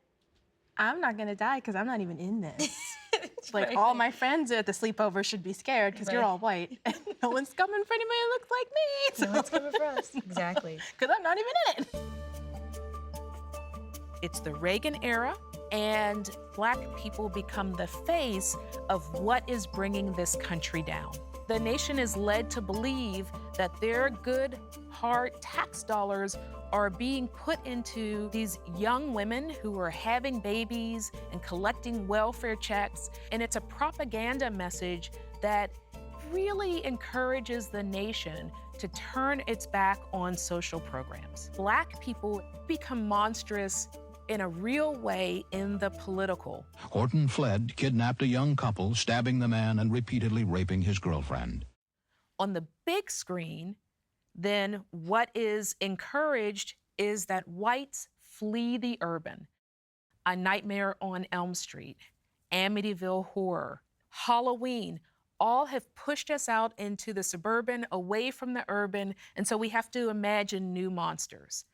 I'm not gonna die because I'm not even in this. Like right. all my friends at the sleepover should be scared because you're Right. all white. And no one's coming for anybody who looks like me. No one's coming for us. Exactly. Because I'm not even in it. It's the Reagan-era, and Black people become the face of what is bringing this country down. The nation is led to believe that their good, hard tax dollars are being put into these young women who are having babies and collecting welfare checks, and it's a propaganda message that really encourages the nation to turn its back on social programs. Black people become monstrous in a real way in the political. Horton fled, kidnapped a young couple, stabbing the man and repeatedly raping his girlfriend. On the big screen, then what is encouraged is that whites flee the urban. A Nightmare on Elm Street, Amityville Horror, Halloween, all have pushed us out into the suburban, away from the urban, and so we have to imagine new monsters.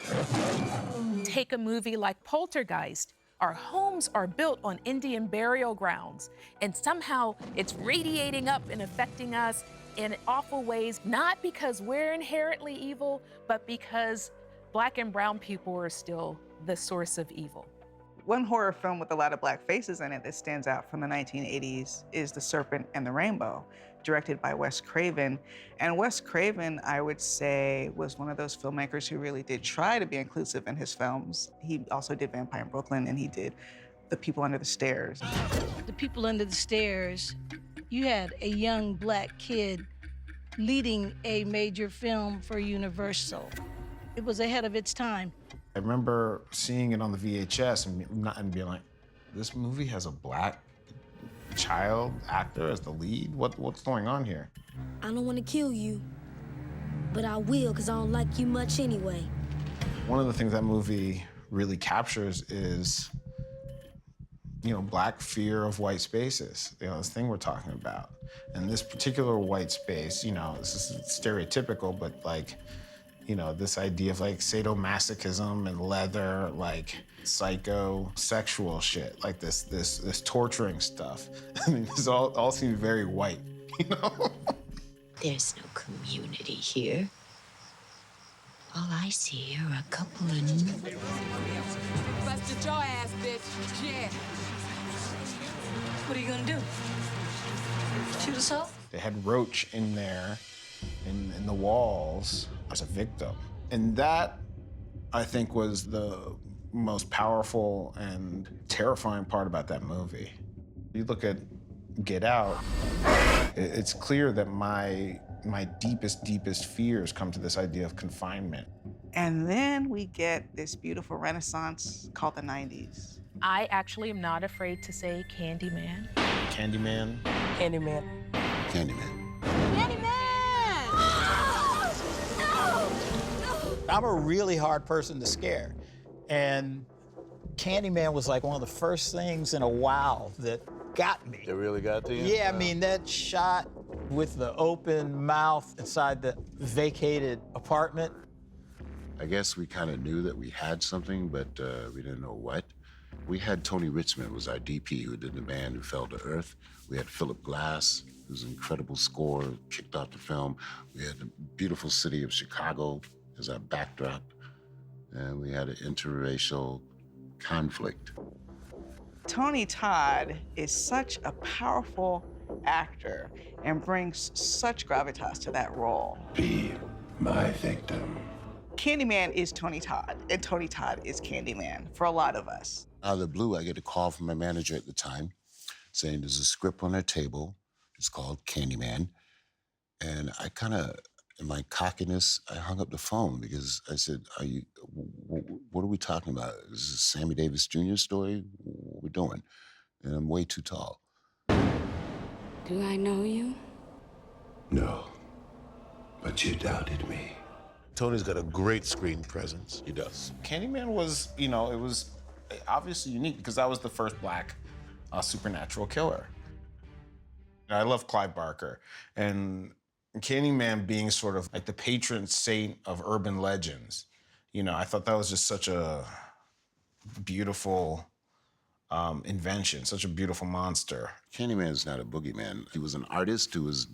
Take a movie like Poltergeist. Our homes are built on Indian burial grounds, and somehow it's radiating up and affecting us in awful ways, not because we're inherently evil, but because Black and brown people are still the source of evil. One horror film with a lot of Black faces in it that stands out from the 1980s is The Serpent and the Rainbow, directed by Wes Craven. And Wes Craven, I would say, was one of those filmmakers who really did try to be inclusive in his films. He also did Vampire in Brooklyn, and he did The People Under the Stairs. The People Under the Stairs, you had a young Black kid leading a major film for Universal. It was ahead of its time. I remember seeing it on the VHS and being like, this movie has a Black child actor as the lead? What's going on here? I don't want to kill you, but I will because I don't like you much anyway. One of the things that movie really captures is, Black fear of white spaces, this thing we're talking about. And this particular white space, this is stereotypical, but this idea of sadomasochism and leather, psychosexual shit, this torturing stuff. I mean, this all seems very white, There's no community here. All I see are a couple of... Busted your ass, bitch. Yeah. What are you gonna do? Shoot us all? They had Roach in there, in the walls, as a victim. And that, I think, was the most powerful and terrifying part about that movie. You look at Get Out, it's clear that my deepest fears come to this idea of confinement. And then we get this beautiful renaissance called the 90s. I actually am not afraid to say Candyman. Candyman. Candyman. Candyman. I'm a really hard person to scare. And Candyman was like one of the first things in a while that got me. It really got to you? Yeah, Wow. I mean, that shot with the open mouth inside the vacated apartment. I guess we kind of knew that we had something, but we didn't know what. We had Tony Richmond was our DP, who did The Man Who Fell to Earth. We had Philip Glass, whose incredible score kicked off the film. We had the beautiful city of Chicago as our backdrop. And we had an interracial conflict. Tony Todd is such a powerful actor and brings such gravitas to that role. Be my victim. Candyman is Tony Todd, and Tony Todd is Candyman for a lot of us. Out of the blue, I get a call from my manager at the time saying there's a script on their table. It's called Candyman. And I kind of, in my cockiness, I hung up the phone because I said, what are we talking about? Is this a Sammy Davis Jr. story? What are we doing? And I'm way too tall. Do I know you? No, but you doubted me. Tony's got a great screen presence. He does. Candyman was, it was obviously unique because that was the first Black supernatural killer. I love Clive Barker, and Candyman being sort of like the patron saint of urban legends. You know, I thought that was just such a beautiful invention, such a beautiful monster. Candyman is not a boogeyman. He was an artist who was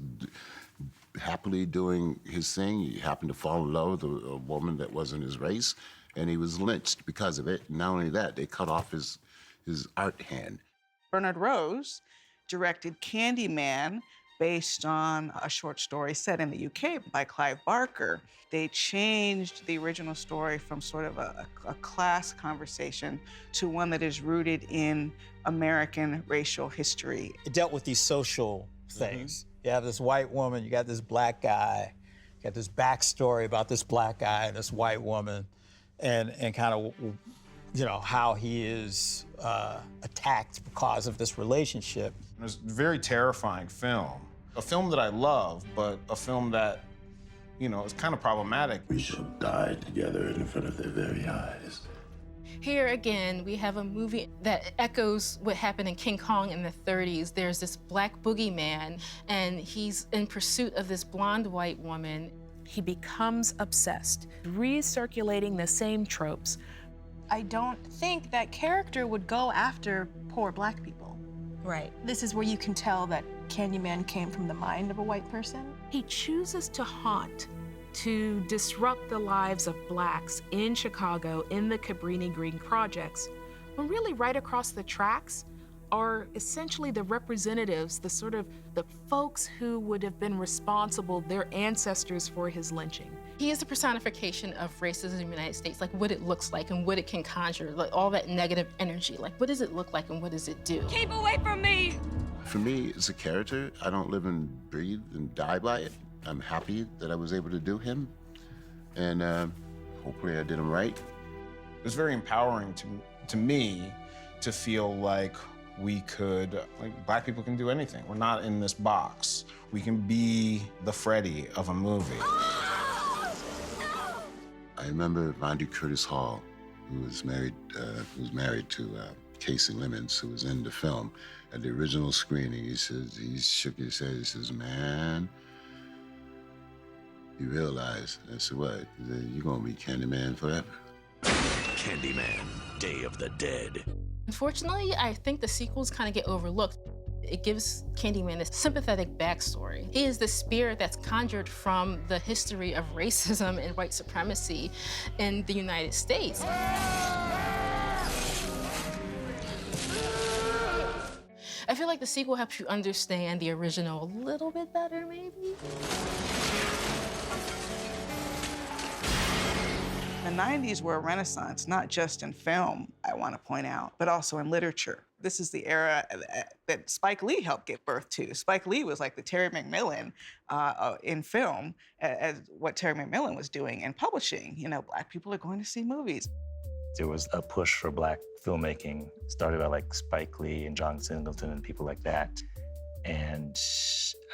happily doing his thing. He happened to fall in love with a woman that wasn't his race, and he was lynched because of it. And not only that, they cut off his art hand. Bernard Rose directed Candyman based on a short story set in the UK by Clive Barker. They changed the original story from sort of a class conversation to one that is rooted in American racial history. It dealt with these social things. You have this white woman, you got this black guy, you got this backstory about this black guy and this white woman, and kind of, you know, how he is attacked because of this relationship. It was a very terrifying film. A film that I love, but a film that, you know, is kind of problematic. We shall die together in front of their very eyes. Here again, we have a movie that echoes what happened in King Kong in the 30s. There's this black boogeyman, and he's in pursuit of this blonde white woman. He becomes obsessed, recirculating the same tropes. I don't think that character would go after poor black people. Right. This is where you can tell that Candyman came from the mind of a white person. He chooses to haunt, to disrupt the lives of blacks in Chicago in the Cabrini Green projects, when really right across the tracks are essentially the representatives, the folks who would have been responsible, their ancestors, for his lynching. He is the personification of racism in the United States, like what it looks like and what it can conjure, like all that negative energy. Like, what does it look like and what does it do? Keep away from me! For me, as a character, I don't live and breathe and die by it. I'm happy that I was able to do him, and hopefully I did him right. It was very empowering to me to feel like we could, like, black people can do anything. We're not in this box. We can be the Freddy of a movie. I remember Vondy Curtis Hall, who was married to Casey Lemons, who was in the film. At the original screening, he shook his head, he says, "Man, you realize," I said, "What?" He said, "You're gonna be Candyman forever." Candyman, Day of the Dead. Unfortunately, I think the sequels kind of get overlooked. It gives Candyman a sympathetic backstory. He is the spirit that's conjured from the history of racism and white supremacy in the United States. I feel like the sequel helps you understand the original a little bit better, maybe. The 90s were a renaissance, not just in film, I want to point out, but also in literature. This is the era that Spike Lee helped give birth to. Spike Lee was like the Terry McMillan in film, as what Terry McMillan was doing in publishing. You know, black people are going to see movies. There was a push for black filmmaking, started by like Spike Lee and John Singleton and people like that. And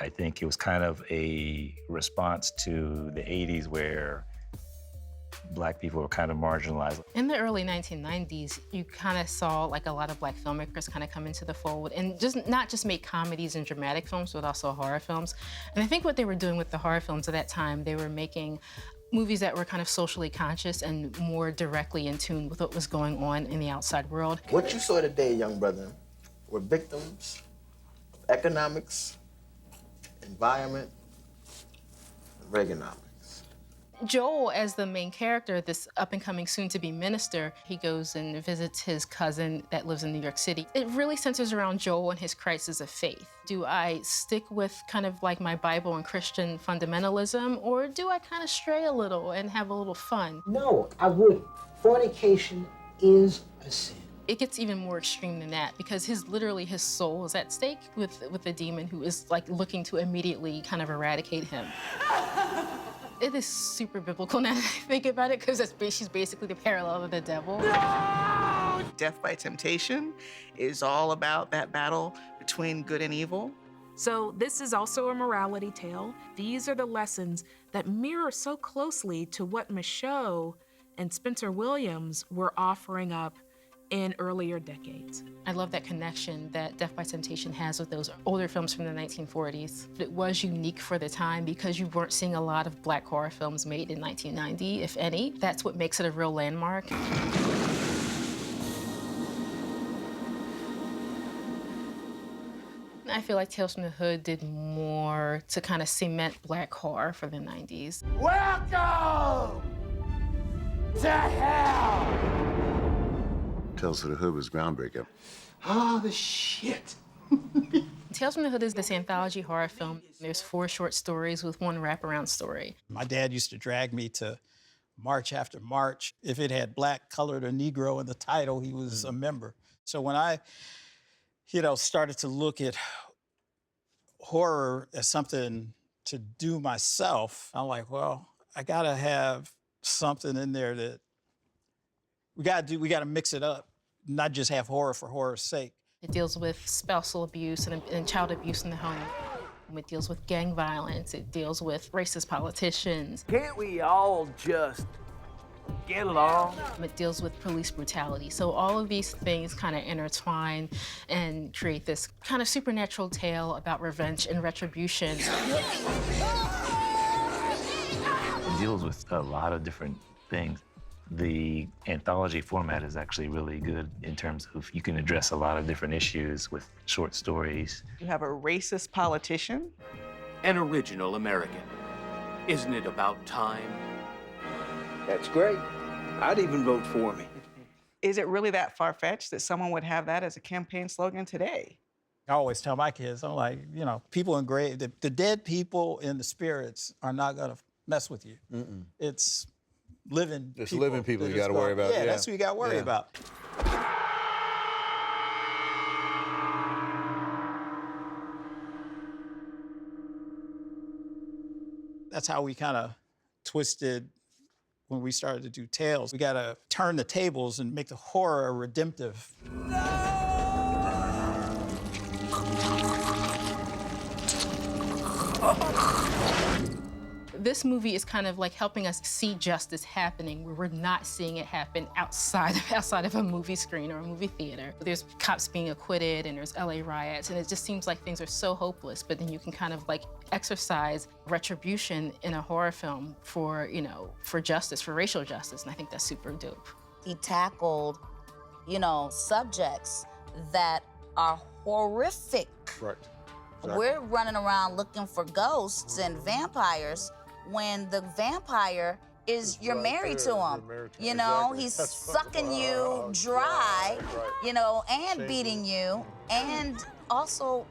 I think it was kind of a response to the 80s where black people were kind of marginalized. In the early 1990s, you kind of saw like a lot of black filmmakers kind of come into the fold and not just make comedies and dramatic films, but also horror films. And I think what they were doing with the horror films at that time, they were making movies that were kind of socially conscious and more directly in tune with what was going on in the outside world. What you saw today, young brother, were victims of economics, environment, and Reagan-era. Joel, as the main character, this up-and-coming soon-to-be minister, he goes and visits his cousin that lives in New York City. It really centers around Joel and his crisis of faith. Do I stick with kind of like my Bible and Christian fundamentalism, or do I kind of stray a little and have a little fun? No, I wouldn't. Fornication is a sin. It gets even more extreme than that because literally his soul is at stake with a demon who is like looking to immediately kind of eradicate him. It is super biblical now that I think about it, because she's basically the parallel of the devil. No! Death by Temptation is all about that battle between good and evil. So this is also a morality tale. These are the lessons that mirror so closely to what Michaud and Spencer Williams were offering up in earlier decades. I love that connection that Death by Temptation has with those older films from the 1940s. It was unique for the time because you weren't seeing a lot of Black horror films made in 1990, if any. That's what makes it a real landmark. I feel like Tales from the Hood did more to kind of cement Black horror for the 90s. Welcome to hell! Tales from the Hood was groundbreaking. Oh, the shit. Tales from the Hood is this anthology horror film. There's 4 short stories with 1 wraparound story. My dad used to drag me to march after march. If it had black, colored, or Negro in the title, he was a member. So when I, started to look at horror as something to do myself, I'm like, well, I gotta have something in there that we gotta mix it up, not just have horror for horror's sake. It deals with spousal abuse and child abuse in the home. It deals with gang violence. It deals with racist politicians. Can't we all just get along? It deals with police brutality. So all of these things kind of intertwine and create this kind of supernatural tale about revenge and retribution. It deals with a lot of different things. The anthology format is actually really good in terms of you can address a lot of different issues with short stories. You have a racist politician. An original American. Isn't it about time? That's great. I'd even vote for me. Is it really that far-fetched that someone would have that as a campaign slogan today? I always tell my kids, I'm like, people in grave, the dead people and the spirits are not gonna mess with you. It's living It's people. living people that you is got to worry about. Yeah, that's who you got to worry about. That's how we kind of twisted when we started to do Tales. We got to turn the tables and make the horror redemptive. This movie is kind of like helping us see justice happening where we're not seeing it happen outside of a movie screen or a movie theater. There's cops being acquitted and there's LA riots, and it just seems like things are so hopeless, but then you can kind of like exercise retribution in a horror film for, for justice, for racial justice, and I think that's super dope. He tackled, subjects that are horrific. Right. Exactly. We're running around looking for ghosts and vampires when the vampire is you're married to him. Exactly. He's sucking you dry, and beating you, and also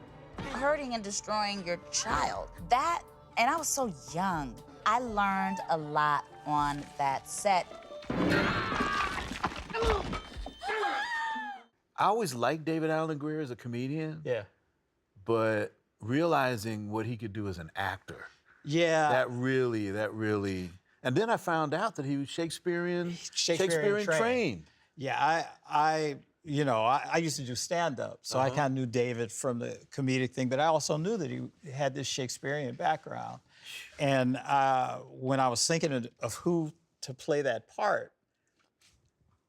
hurting and destroying your child. And I was so young. I learned a lot on that set. I always liked David Allen Greer as a comedian. Yeah. But realizing what he could do as an actor. Yeah. That really, and then I found out that he was Shakespearean trained. Yeah, I used to do stand-up, so I kind of knew David from the comedic thing, but I also knew that he had this Shakespearean background. And when I was thinking of who to play that part,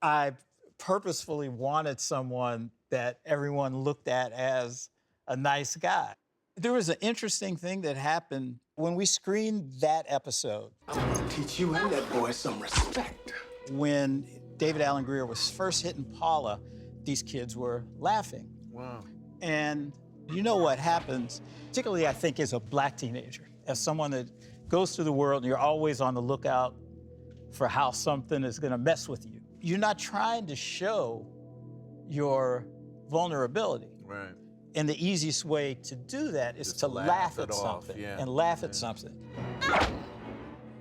I purposefully wanted someone that everyone looked at as a nice guy. There was an interesting thing that happened when we screened that episode. I'm gonna teach you and that boy some respect. When David Allen Greer was first hitting Paula, these kids were laughing. Wow. And you know what happens, particularly I think as a Black teenager, as someone that goes through the world and you're always on the lookout for how something is gonna mess with you. You're not trying to show your vulnerability. Right. And the easiest way to do that is to laugh at something and laugh at something.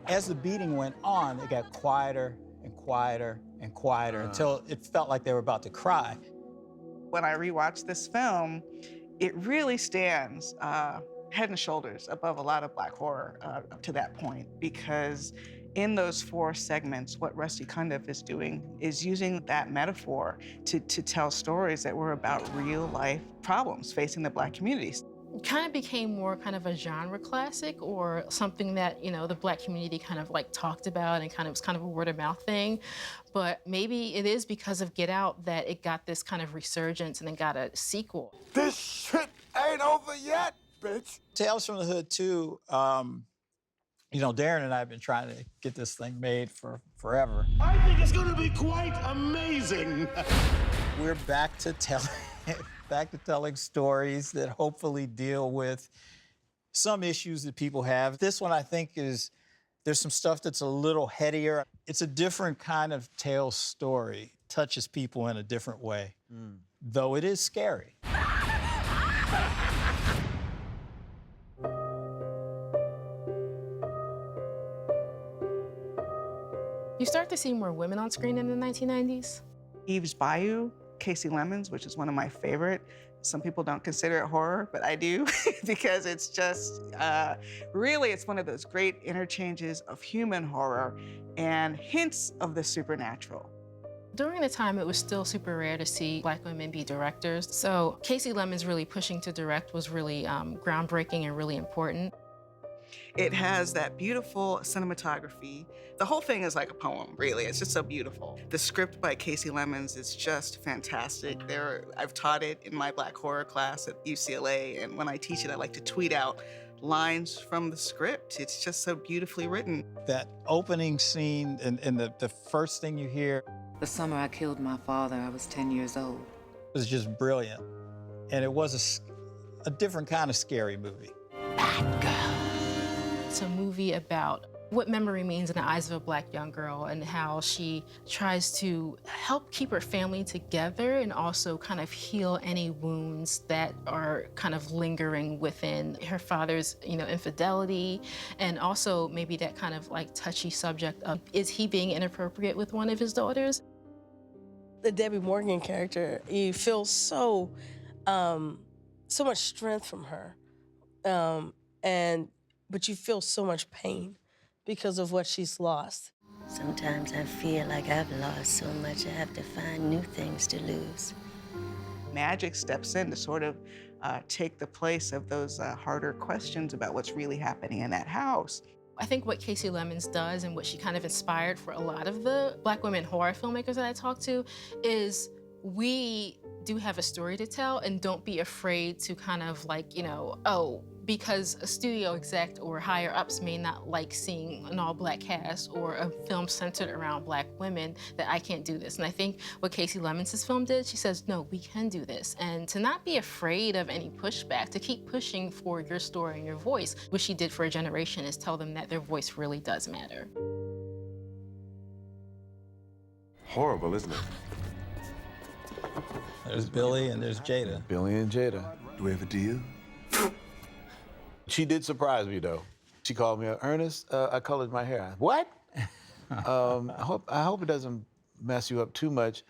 As the beating went on, it got quieter and quieter and quieter until it felt like they were about to cry. When I rewatched this film, it really stands head and shoulders above a lot of Black horror up to that point, because in those 4 segments, what Rusty Cundiff is doing is using that metaphor to tell stories that were about real life problems facing the Black communities. kind of became more kind of a genre classic or something that, you know, the Black community kind of like talked about and kind of was kind of a word of mouth thing. But maybe it is because of Get Out that it got this kind of resurgence and then got a sequel. This shit ain't over yet, bitch. Tales from the Hood 2, you know, Darren and I have been trying to get this thing made for forever. I think it's gonna be quite amazing. We're back to telling stories that hopefully deal with some issues that people have. This one, I think, there's some stuff that's a little headier. It's a different kind of tale story. Touches people in a different way, though it is scary. You start to see more women on screen in the 1990s. Eve's Bayou, Casey Lemons, which is one of my favorite. Some people don't consider it horror, but I do because it's just, really, it's one of those great interchanges of human horror and hints of the supernatural. During the time, it was still super rare to see Black women be directors. So Casey Lemons really pushing to direct was really groundbreaking and really important. It has that beautiful cinematography. The whole thing is like a poem, really. It's just so beautiful. The script by Casey Lemons is just fantastic. I've taught it in my Black horror class at UCLA, and when I teach it, I like to tweet out lines from the script. It's just so beautifully written. That opening scene and the first thing you hear. The summer I killed my father, I was 10 years old. It was just brilliant. And it was a different kind of scary movie. It's a movie about what memory means in the eyes of a Black young girl and how she tries to help keep her family together and also kind of heal any wounds that are kind of lingering within her father's, you know, infidelity, and also maybe that kind of like touchy subject of, is he being inappropriate with one of his daughters? The Debbie Morgan character, you feel so much strength from her, but you feel so much pain because of what she's lost. Sometimes I feel like I've lost so much I have to find new things to lose. Magic steps in to sort of take the place of those harder questions about what's really happening in that house. I think what Casey Lemons does and what she kind of inspired for a lot of the Black women horror filmmakers that I talk to is we do have a story to tell, and don't be afraid to kind of like, you know, oh, because a studio exec or higher ups may not like seeing an all-Black cast or a film centered around Black women, that I can't do this. And I think what Casey Lemons' film did, she says, no, we can do this. And to not be afraid of any pushback, to keep pushing for your story and your voice. What she did for a generation is tell them that their voice really does matter. Horrible, isn't it? There's Billy and there's Jada. Billy and Jada. Do we have a deal? She did surprise me, though. She called me, Ernest, I colored my hair. What? I hope it doesn't mess you up too much.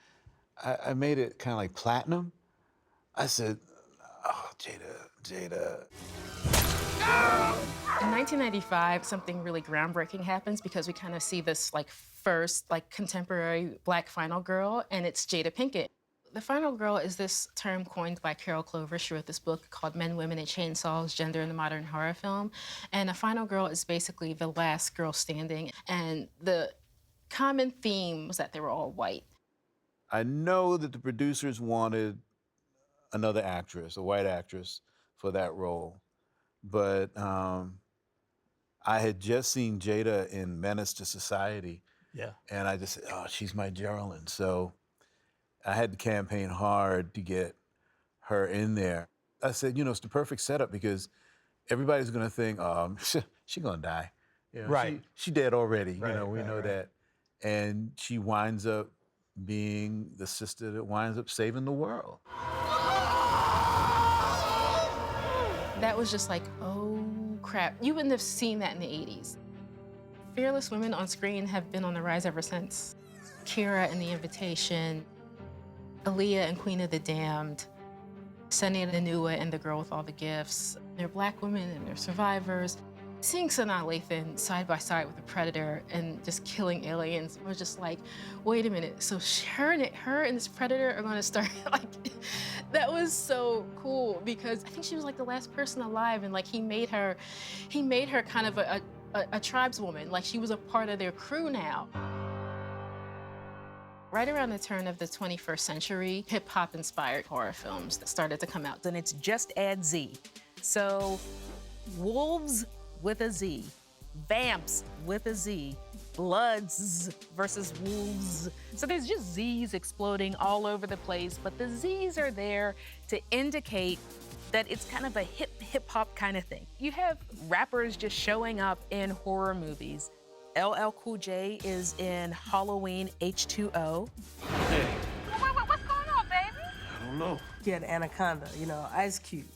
I made it kind of like platinum. I said, oh, Jada. In 1995, something really groundbreaking happens because we kind of see this like first like contemporary Black final girl, and it's Jada Pinkett. The final girl is this term coined by Carol Clover. She wrote this book called Men, Women, and Chainsaws, Gender in the Modern Horror Film. And a final girl is basically the last girl standing. And the common theme was that they were all white. I know that the producers wanted another actress, a white actress, for that role. But I had just seen Jada in Menace to Society. Yeah. And I just said, oh, she's my Geraldine. So I had to campaign hard to get her in there. I said, you know, it's the perfect setup because everybody's gonna think, she's gonna die. You know, Right. She dead already, Right, you know, we know that. And she winds up being the sister that winds up saving the world. That was just like, oh crap. You wouldn't have seen that in the 80s. Fearless women on screen have been on the rise ever since. Kira in The Invitation, Aaliyah and Queen of the Damned, Sunny and Anua and The Girl with All the Gifts. They're Black women and they're survivors. Seeing Sanaa Lathan side by side with the Predator and just killing aliens was just like, wait a minute. So her and this Predator are gonna start like, that was so cool because I think she was like the last person alive, and like he made her kind of a tribeswoman. Like she was a part of their crew now. Right around the turn of the 21st century, hip-hop inspired horror films that started to come out. And it's just add Z. So wolves with a Z, vamps with a Z, bloods versus wolves. So there's just Z's exploding all over the place, but the Z's are there to indicate that it's kind of a hip-hop kind of thing. You have rappers just showing up in horror movies. LL Cool J is in Halloween H2O. Hey. What's going on, baby? I don't know. You had Anaconda, you know, Ice Cube.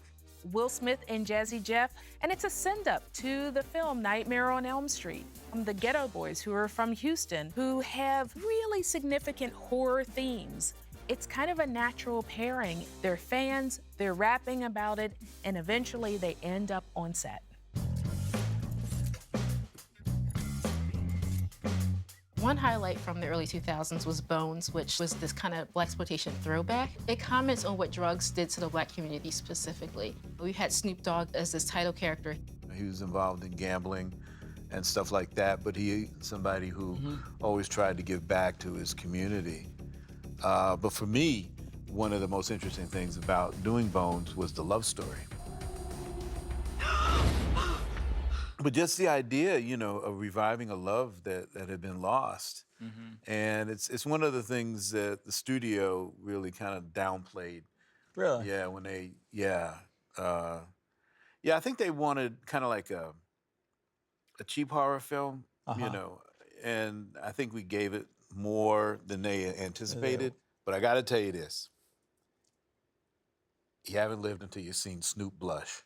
Will Smith and Jazzy Jeff, and it's a send-up to the film Nightmare on Elm Street. The Ghetto Boys, who are from Houston, who have really significant horror themes. It's kind of a natural pairing. They're fans, they're rapping about it, and eventually they end up on set. One highlight from the early 2000s was Bones, which was this kind of blaxploitation throwback. It comments on what drugs did to the Black community specifically. We had Snoop Dogg as this title character. He was involved in gambling and stuff like that, but he somebody who always tried to give back to his community. But for me, one of the most interesting things about doing Bones was the love story. But just the idea, you know, of reviving a love that had been lost. And it's one of the things that the studio really kind of downplayed. Really? Yeah, when they, I think they wanted kind of like a cheap horror film, you know, and I think we gave it more than they anticipated. But I gotta tell you this, you haven't lived until you've seen Snoop blush.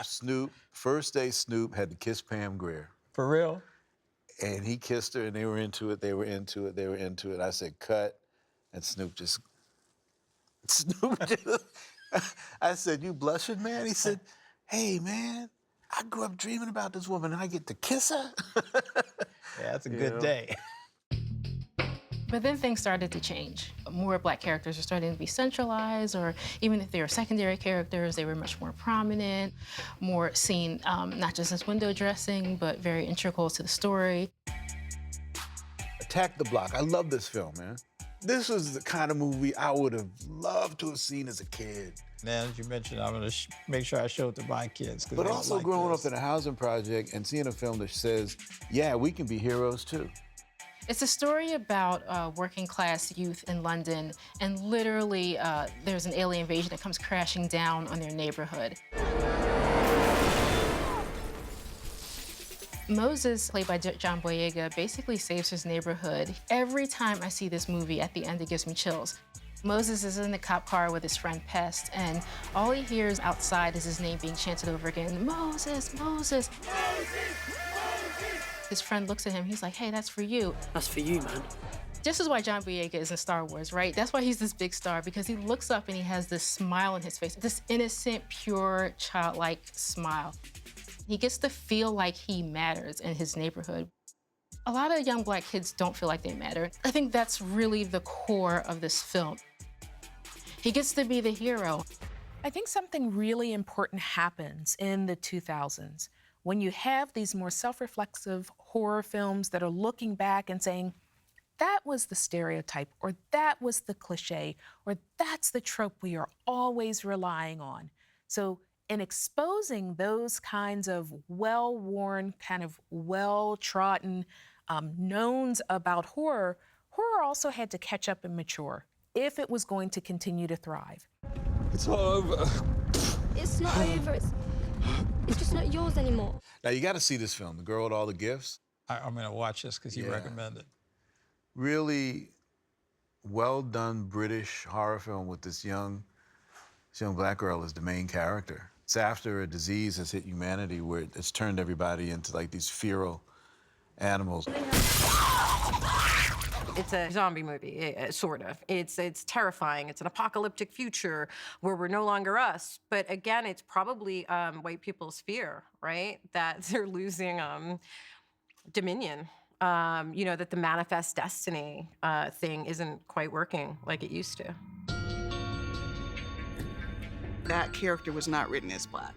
Snoop, first day Snoop had to kiss Pam Grier. For real? And he kissed her and they were into it, they were into it. I said, cut. And Snoop just, I said, you blushing, man? He said, hey, man, I grew up dreaming about this woman and I get to kiss her? Yeah, that's a good day. But then things started to change. More Black characters are starting to be centralized, or even if they were secondary characters, they were much more prominent, more seen not just as window dressing, but very integral to the story. Attack the Block. I love this film, man. This was the kind of movie I would have loved to have seen as a kid. Man, as you mentioned, I'm gonna make sure I show it to my kids. But also growing up in a housing project and seeing a film that says, yeah, we can be heroes too. It's a story about working class youth in London, and literally there's an alien invasion that comes crashing down on their neighborhood. Moses, played by John Boyega, basically saves his neighborhood. Every time I see this movie, at the end, it gives me chills. Moses is in the cop car with his friend Pest, and all he hears outside is his name being chanted over again, Moses, Moses. His friend looks at him, he's like, hey, that's for you. That's for you, man. This is why John Boyega is in Star Wars, right? That's why he's this big star, because he looks up and he has this smile on his face, this innocent, pure, childlike smile. He gets to feel like he matters in his neighborhood. A lot of young Black kids don't feel like they matter. I think that's really the core of this film. He gets to be the hero. I think something really important happens in the 2000s when you have these more self-reflexive horror films that are looking back and saying, that was the stereotype, or that was the cliche, or that's the trope we are always relying on. So in exposing those kinds of well-worn, kind of well-trodden knowns about horror, horror also had to catch up and mature if it was going to continue to thrive. It's all over. It's not over. It's just not yours anymore. Now, you got to see this film, The Girl with All the Gifts. I'm going to watch this because you recommend it. Really well-done British horror film with this young Black girl as the main character. It's after a disease has hit humanity where it's turned everybody into like these feral animals. It's a zombie movie, sort of. It's terrifying. It's an apocalyptic future where we're no longer us. But again, it's probably white people's fear, right? That they're losing dominion. That the manifest destiny thing isn't quite working like it used to. That character was not written as Black.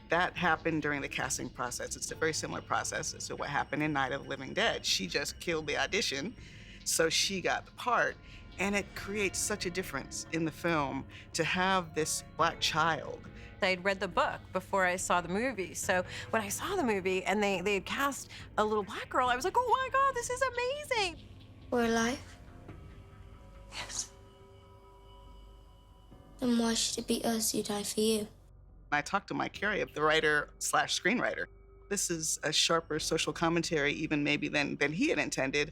That happened during the casting process. It's a very similar process as to what happened in Night of the Living Dead. She just killed the audition, so she got the part. And it creates such a difference in the film to have this Black child. I'd read the book before I saw the movie. So when I saw the movie and they had cast a little Black girl, I was like, oh my God, this is amazing. We're alive? Yes. Then why should it be us who die for you? I talked to Mike Carey, the writer/screenwriter. This is a sharper social commentary even maybe than he had intended.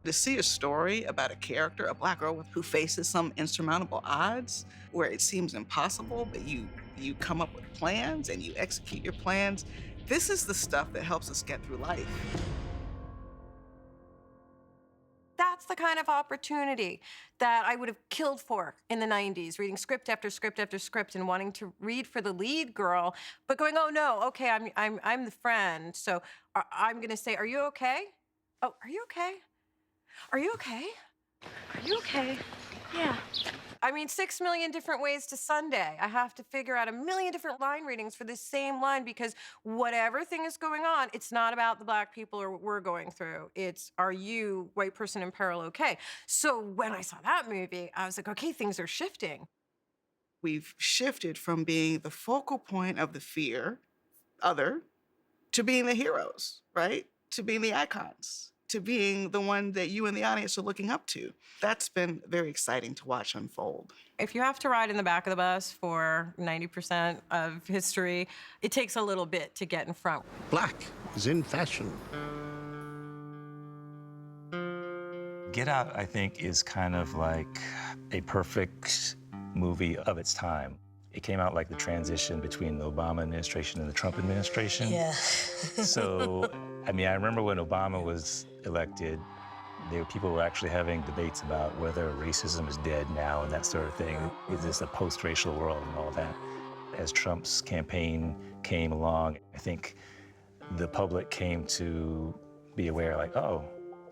To see a story about a character, a Black girl who faces some insurmountable odds where it seems impossible, but you come up with plans and you execute your plans. This is the stuff that helps us get through life. That's the kind of opportunity that I would have killed for in the 90s, reading script after script after script and wanting to read for the lead girl, but going, oh no, okay, I'm the friend, so I'm gonna say, are you okay? Oh, are you okay? Are you okay? Are you okay? Yeah. I mean, 6 million different ways to Sunday. I have to figure out 1 million different line readings for this same line because whatever thing is going on, it's not about the Black people or what we're going through. It's, are you, white person in peril, okay? So when I saw that movie, I was like, okay, things are shifting. We've shifted from being the focal point of the fear, other, to being the heroes, right? To being the icons, to being the one that you and the audience are looking up to. That's been very exciting to watch unfold. If you have to ride in the back of the bus for 90% of history, it takes a little bit to get in front. Black is in fashion. Get Out, I think, is kind of like a perfect movie of its time. It came out like the transition between the Obama administration and the Trump administration. Yeah. So, I mean, I remember when Obama was elected, people were actually having debates about whether racism is dead now and that sort of thing. Is this a post-racial world and all that? As Trump's campaign came along, I think the public came to be aware, like, oh,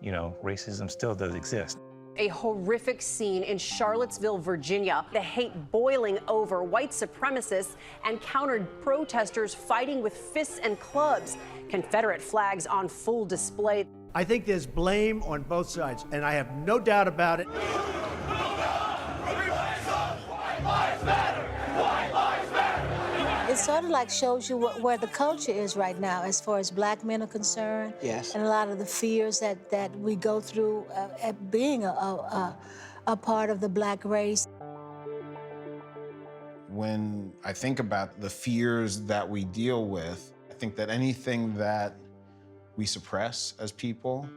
racism still does exist. A horrific scene in Charlottesville, Virginia. The hate boiling over, white supremacists and countered protesters fighting with fists and clubs. Confederate flags on full display. I think there's blame on both sides, and I have no doubt about it. It sort of like shows you where the culture is right now as far as Black men are concerned. Yes. And a lot of the fears that we go through at being a part of the Black race. When I think about the fears that we deal with, I think that anything that we suppress as people,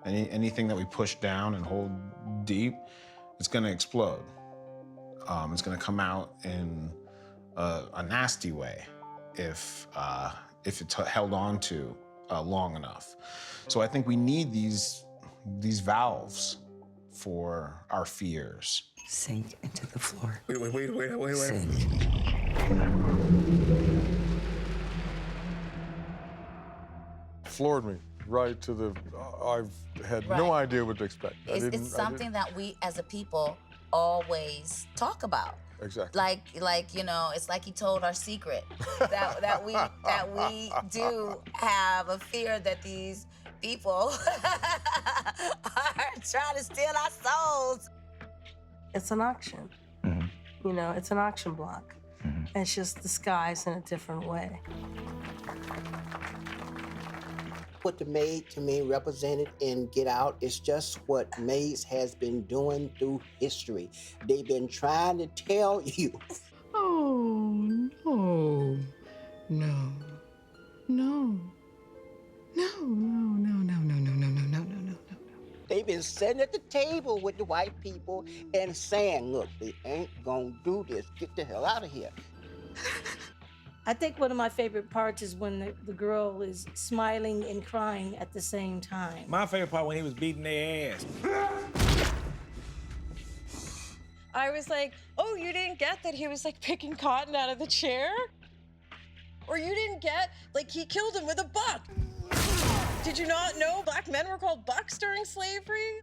anything that we push down and hold deep, it's gonna explode. It's gonna come out in a nasty way if it's held on to long enough. So I think we need these valves for our fears. Sink into the floor. Wait. Sink. Floored me right to the, I've had no idea what to expect. It's something that we as a people always talk about. Exactly. Like it's like he told our secret that we do have a fear that these people are trying to steal our souls. It's an auction. Mm-hmm. It's an auction block. Mm-hmm. It's just disguised in a different way. What the maid, to me, represented in Get Out is just what maids has been doing through history. They've been trying to tell you. Oh, no. No. No. No. They've been sitting at the table with the white people and saying, look, they ain't gonna do this. Get the hell out of here. I think one of my favorite parts is when the girl is smiling and crying at the same time. My favorite part when he was beating their ass. I was like, oh, you didn't get that he was like picking cotton out of the chair? Or you didn't get, like, he killed him with a buck? Did you not know black men were called bucks during slavery?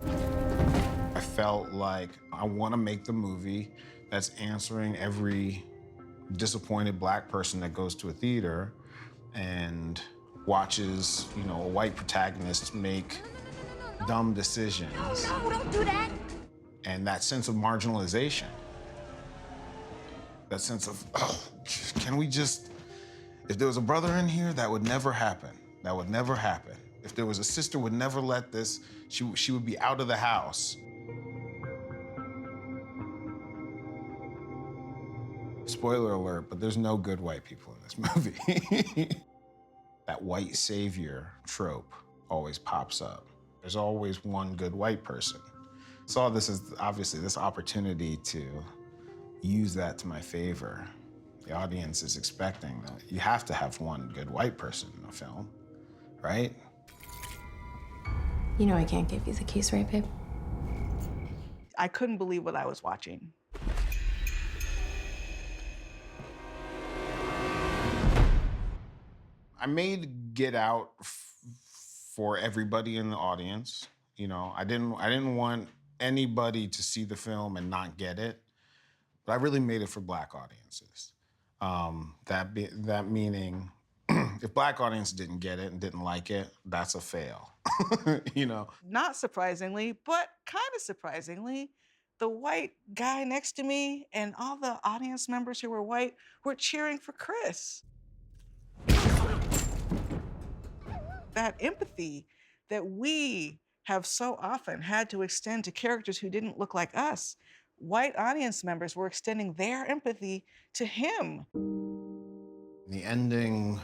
I felt like I want to make the movie that's answering every disappointed black person that goes to a theater and watches, you know, a white protagonist make dumb decisions. No, don't do that. And that sense of marginalization. That sense of, oh, can we just, if there was a brother in here, that would never happen. That would never happen. If there was a sister, would never let this, she would be out of the house. Spoiler alert, but there's no good white people in this movie. That white savior trope always pops up. There's always one good white person. Saw this as obviously this opportunity to use that to my favor. The audience is expecting that you have to have one good white person in a film, right? You know I can't give you the keys, right, babe? I couldn't believe what I was watching. I made Get Out for everybody in the audience. You know, I didn't want anybody to see the film and not get it, but I really made it for black audiences. That meaning, if black audience didn't get it and didn't like it, that's a fail. You know. Not surprisingly, but kind of surprisingly, the white guy next to me and all the audience members who were white were cheering for Chris. That empathy that we have so often had to extend to characters who didn't look like us, white audience members were extending their empathy to him. The ending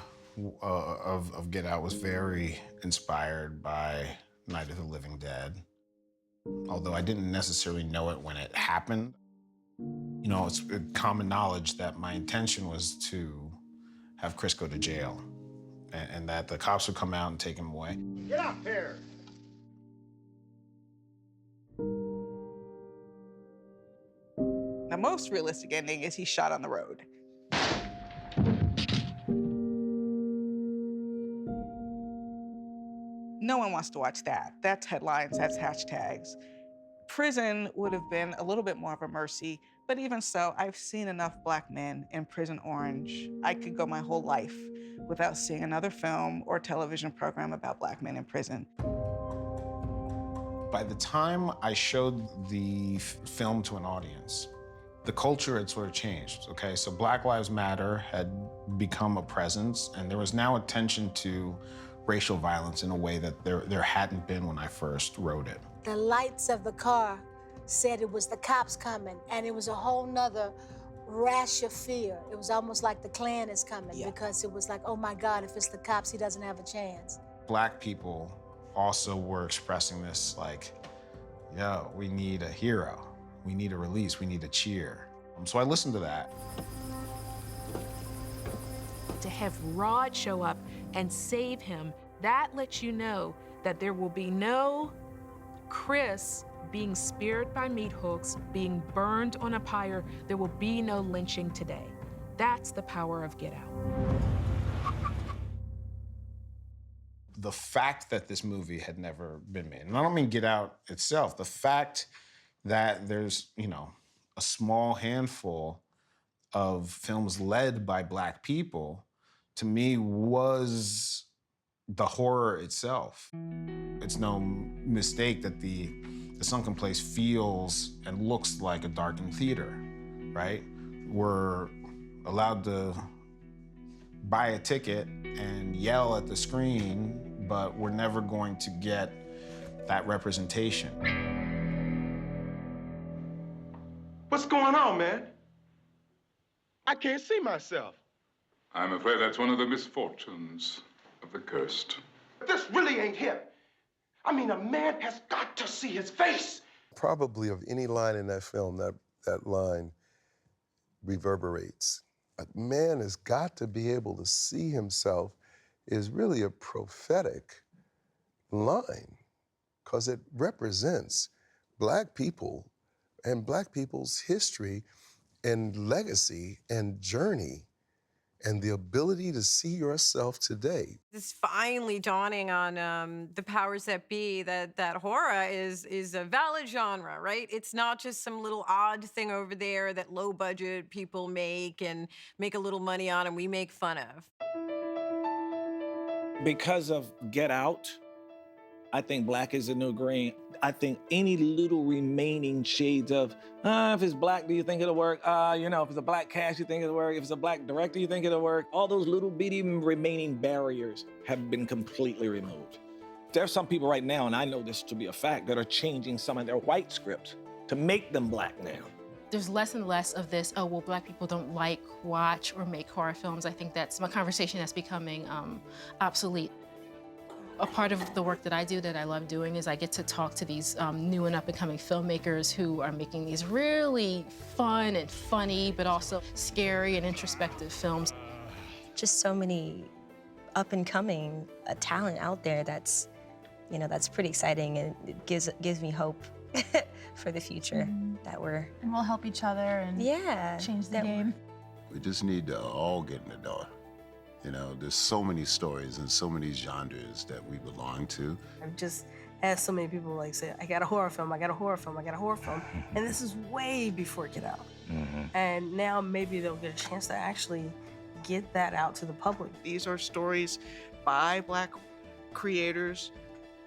of Get Out was very inspired by Night of the Living Dead, although I didn't necessarily know it when it happened. You know, it's common knowledge that my intention was to have Chris go to jail and that the cops would come out and take him away. Get up here! The most realistic ending is he's shot on the road. No one wants to watch that. That's headlines, that's hashtags. Prison would have been a little bit more of a mercy, but even so, I've seen enough black men in Prison Orange. I could go my whole life without seeing another film or television program about black men in prison. By the time I showed the film to an audience, the culture had sort of changed, okay? So Black Lives Matter had become a presence, and there was now attention to racial violence in a way that there hadn't been when I first wrote it. The lights of the car said it was the cops coming, and it was a whole nother rash of fear. It was almost like the Klan is coming, because it was like, oh my God, if it's the cops, he doesn't have a chance. Black people also were expressing this like, yo, we need a hero. We need a release, we need a cheer. So I listened to that. To have Rod show up and save him, that lets you know that there will be no Chris being speared by meat hooks, being burned on a pyre. There will be no lynching today. That's the power of Get Out. The fact that this movie had never been made, and I don't mean Get Out itself, the fact that there's, you know, a small handful of films led by black people, to me was the horror itself. It's no mistake that the Sunken Place feels and looks like a darkened theater, right? We're allowed to buy a ticket and yell at the screen, but we're never going to get that representation. What's going on, man? I can't see myself. I'm afraid that's one of the misfortunes of the cursed. This really ain't hip. I mean, a man has got to see his face. Probably of any line in that film, that line reverberates. A man has got to be able to see himself is really a prophetic line, because it represents Black people and Black people's history and legacy and journey and the ability to see yourself today. It's finally dawning on the powers that be that horror is a valid genre, right? It's not just some little odd thing over there that low budget people make and make a little money on and we make fun of. Because of Get Out, I think black is the new green. I think any little remaining shades of, if it's black, do you think it'll work? If it's a black cast, you think it'll work? If it's a black director, you think it'll work? All those little bitty remaining barriers have been completely removed. There's some people right now, and I know this to be a fact, that are changing some of their white scripts to make them black now. There's less and less of this, oh, well, Black people don't like, watch, or make horror films. I think that's a conversation that's becoming obsolete. A part of the work that I do that I love doing is I get to talk to these new and up-and-coming filmmakers who are making these really fun and funny, but also scary and introspective films. Just so many up-and-coming talent out there that's pretty exciting, and it gives me hope for the future that we're... And we'll help each other and change the game. We just need to all get in the door. There's so many stories and so many genres that we belong to. I've just had so many people say, I got a horror film, I got a horror film, I got a horror film. And this is way before Get Out. And now maybe they'll get a chance to actually get that out to the public. These are stories by Black creators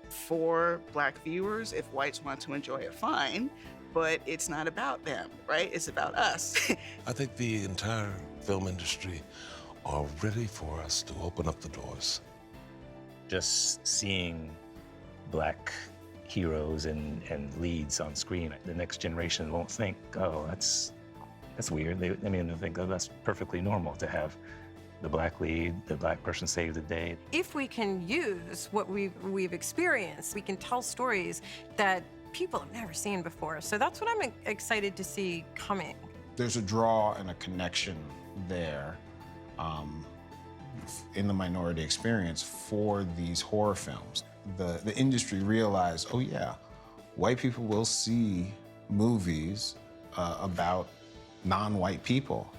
for Black viewers. If whites want to enjoy it, fine, but it's not about them, right? It's about us. I think the entire film industry are ready for us to open up the doors. Just seeing Black heroes and leads on screen, the next generation won't think, oh, that's weird. They'll think, oh, that's perfectly normal to have the Black lead, the Black person save the day. If we can use what we've experienced, we can tell stories that people have never seen before. So that's what I'm excited to see coming. There's a draw and a connection there in the minority experience for these horror films. The industry realized, oh yeah, white people will see movies about non-white people.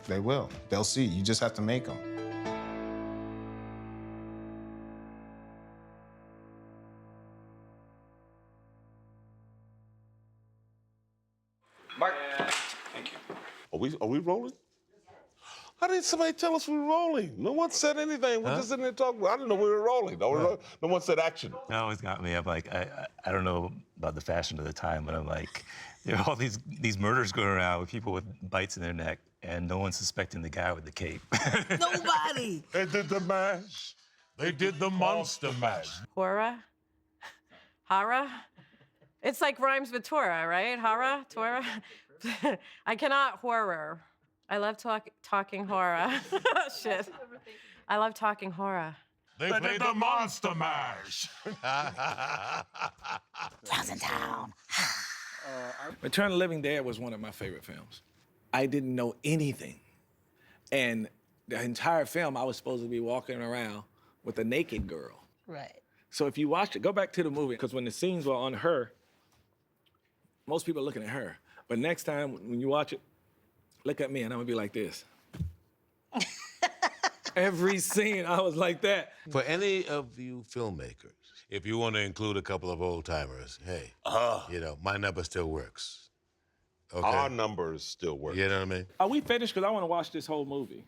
They will. They'll see. You just have to make them. Mark. Thank you. Are we rolling? How did somebody tell us we were rolling? No one said anything. We're just sitting there talking. I didn't know we were rolling. No one said action. That always got me. I'm like, I don't know about the fashion of the time, but I'm like, there are all these murders going around with people with bites in their neck, and no one's suspecting the guy with the cape. Nobody. They did the mash. They did the monster mash. Horror? Horror? It's like rhymes with Torah, right? Horror? Torah? I cannot horror. I love talking horror. Shit. I love talking horror. They played the monster mash. Town. Return of the Living Dead was one of my favorite films. I didn't know anything. And the entire film, I was supposed to be walking around with a naked girl. Right. So if you watch it, go back to the movie, because when the scenes were on her, most people are looking at her. But next time, when you watch it, look at me, and I'm gonna be like this. Every scene, I was like that. For any of you filmmakers, if you want to include a couple of old timers, hey, my number still works. Okay? Our numbers still work. You know what I mean? Are we finished? Because I want to watch this whole movie.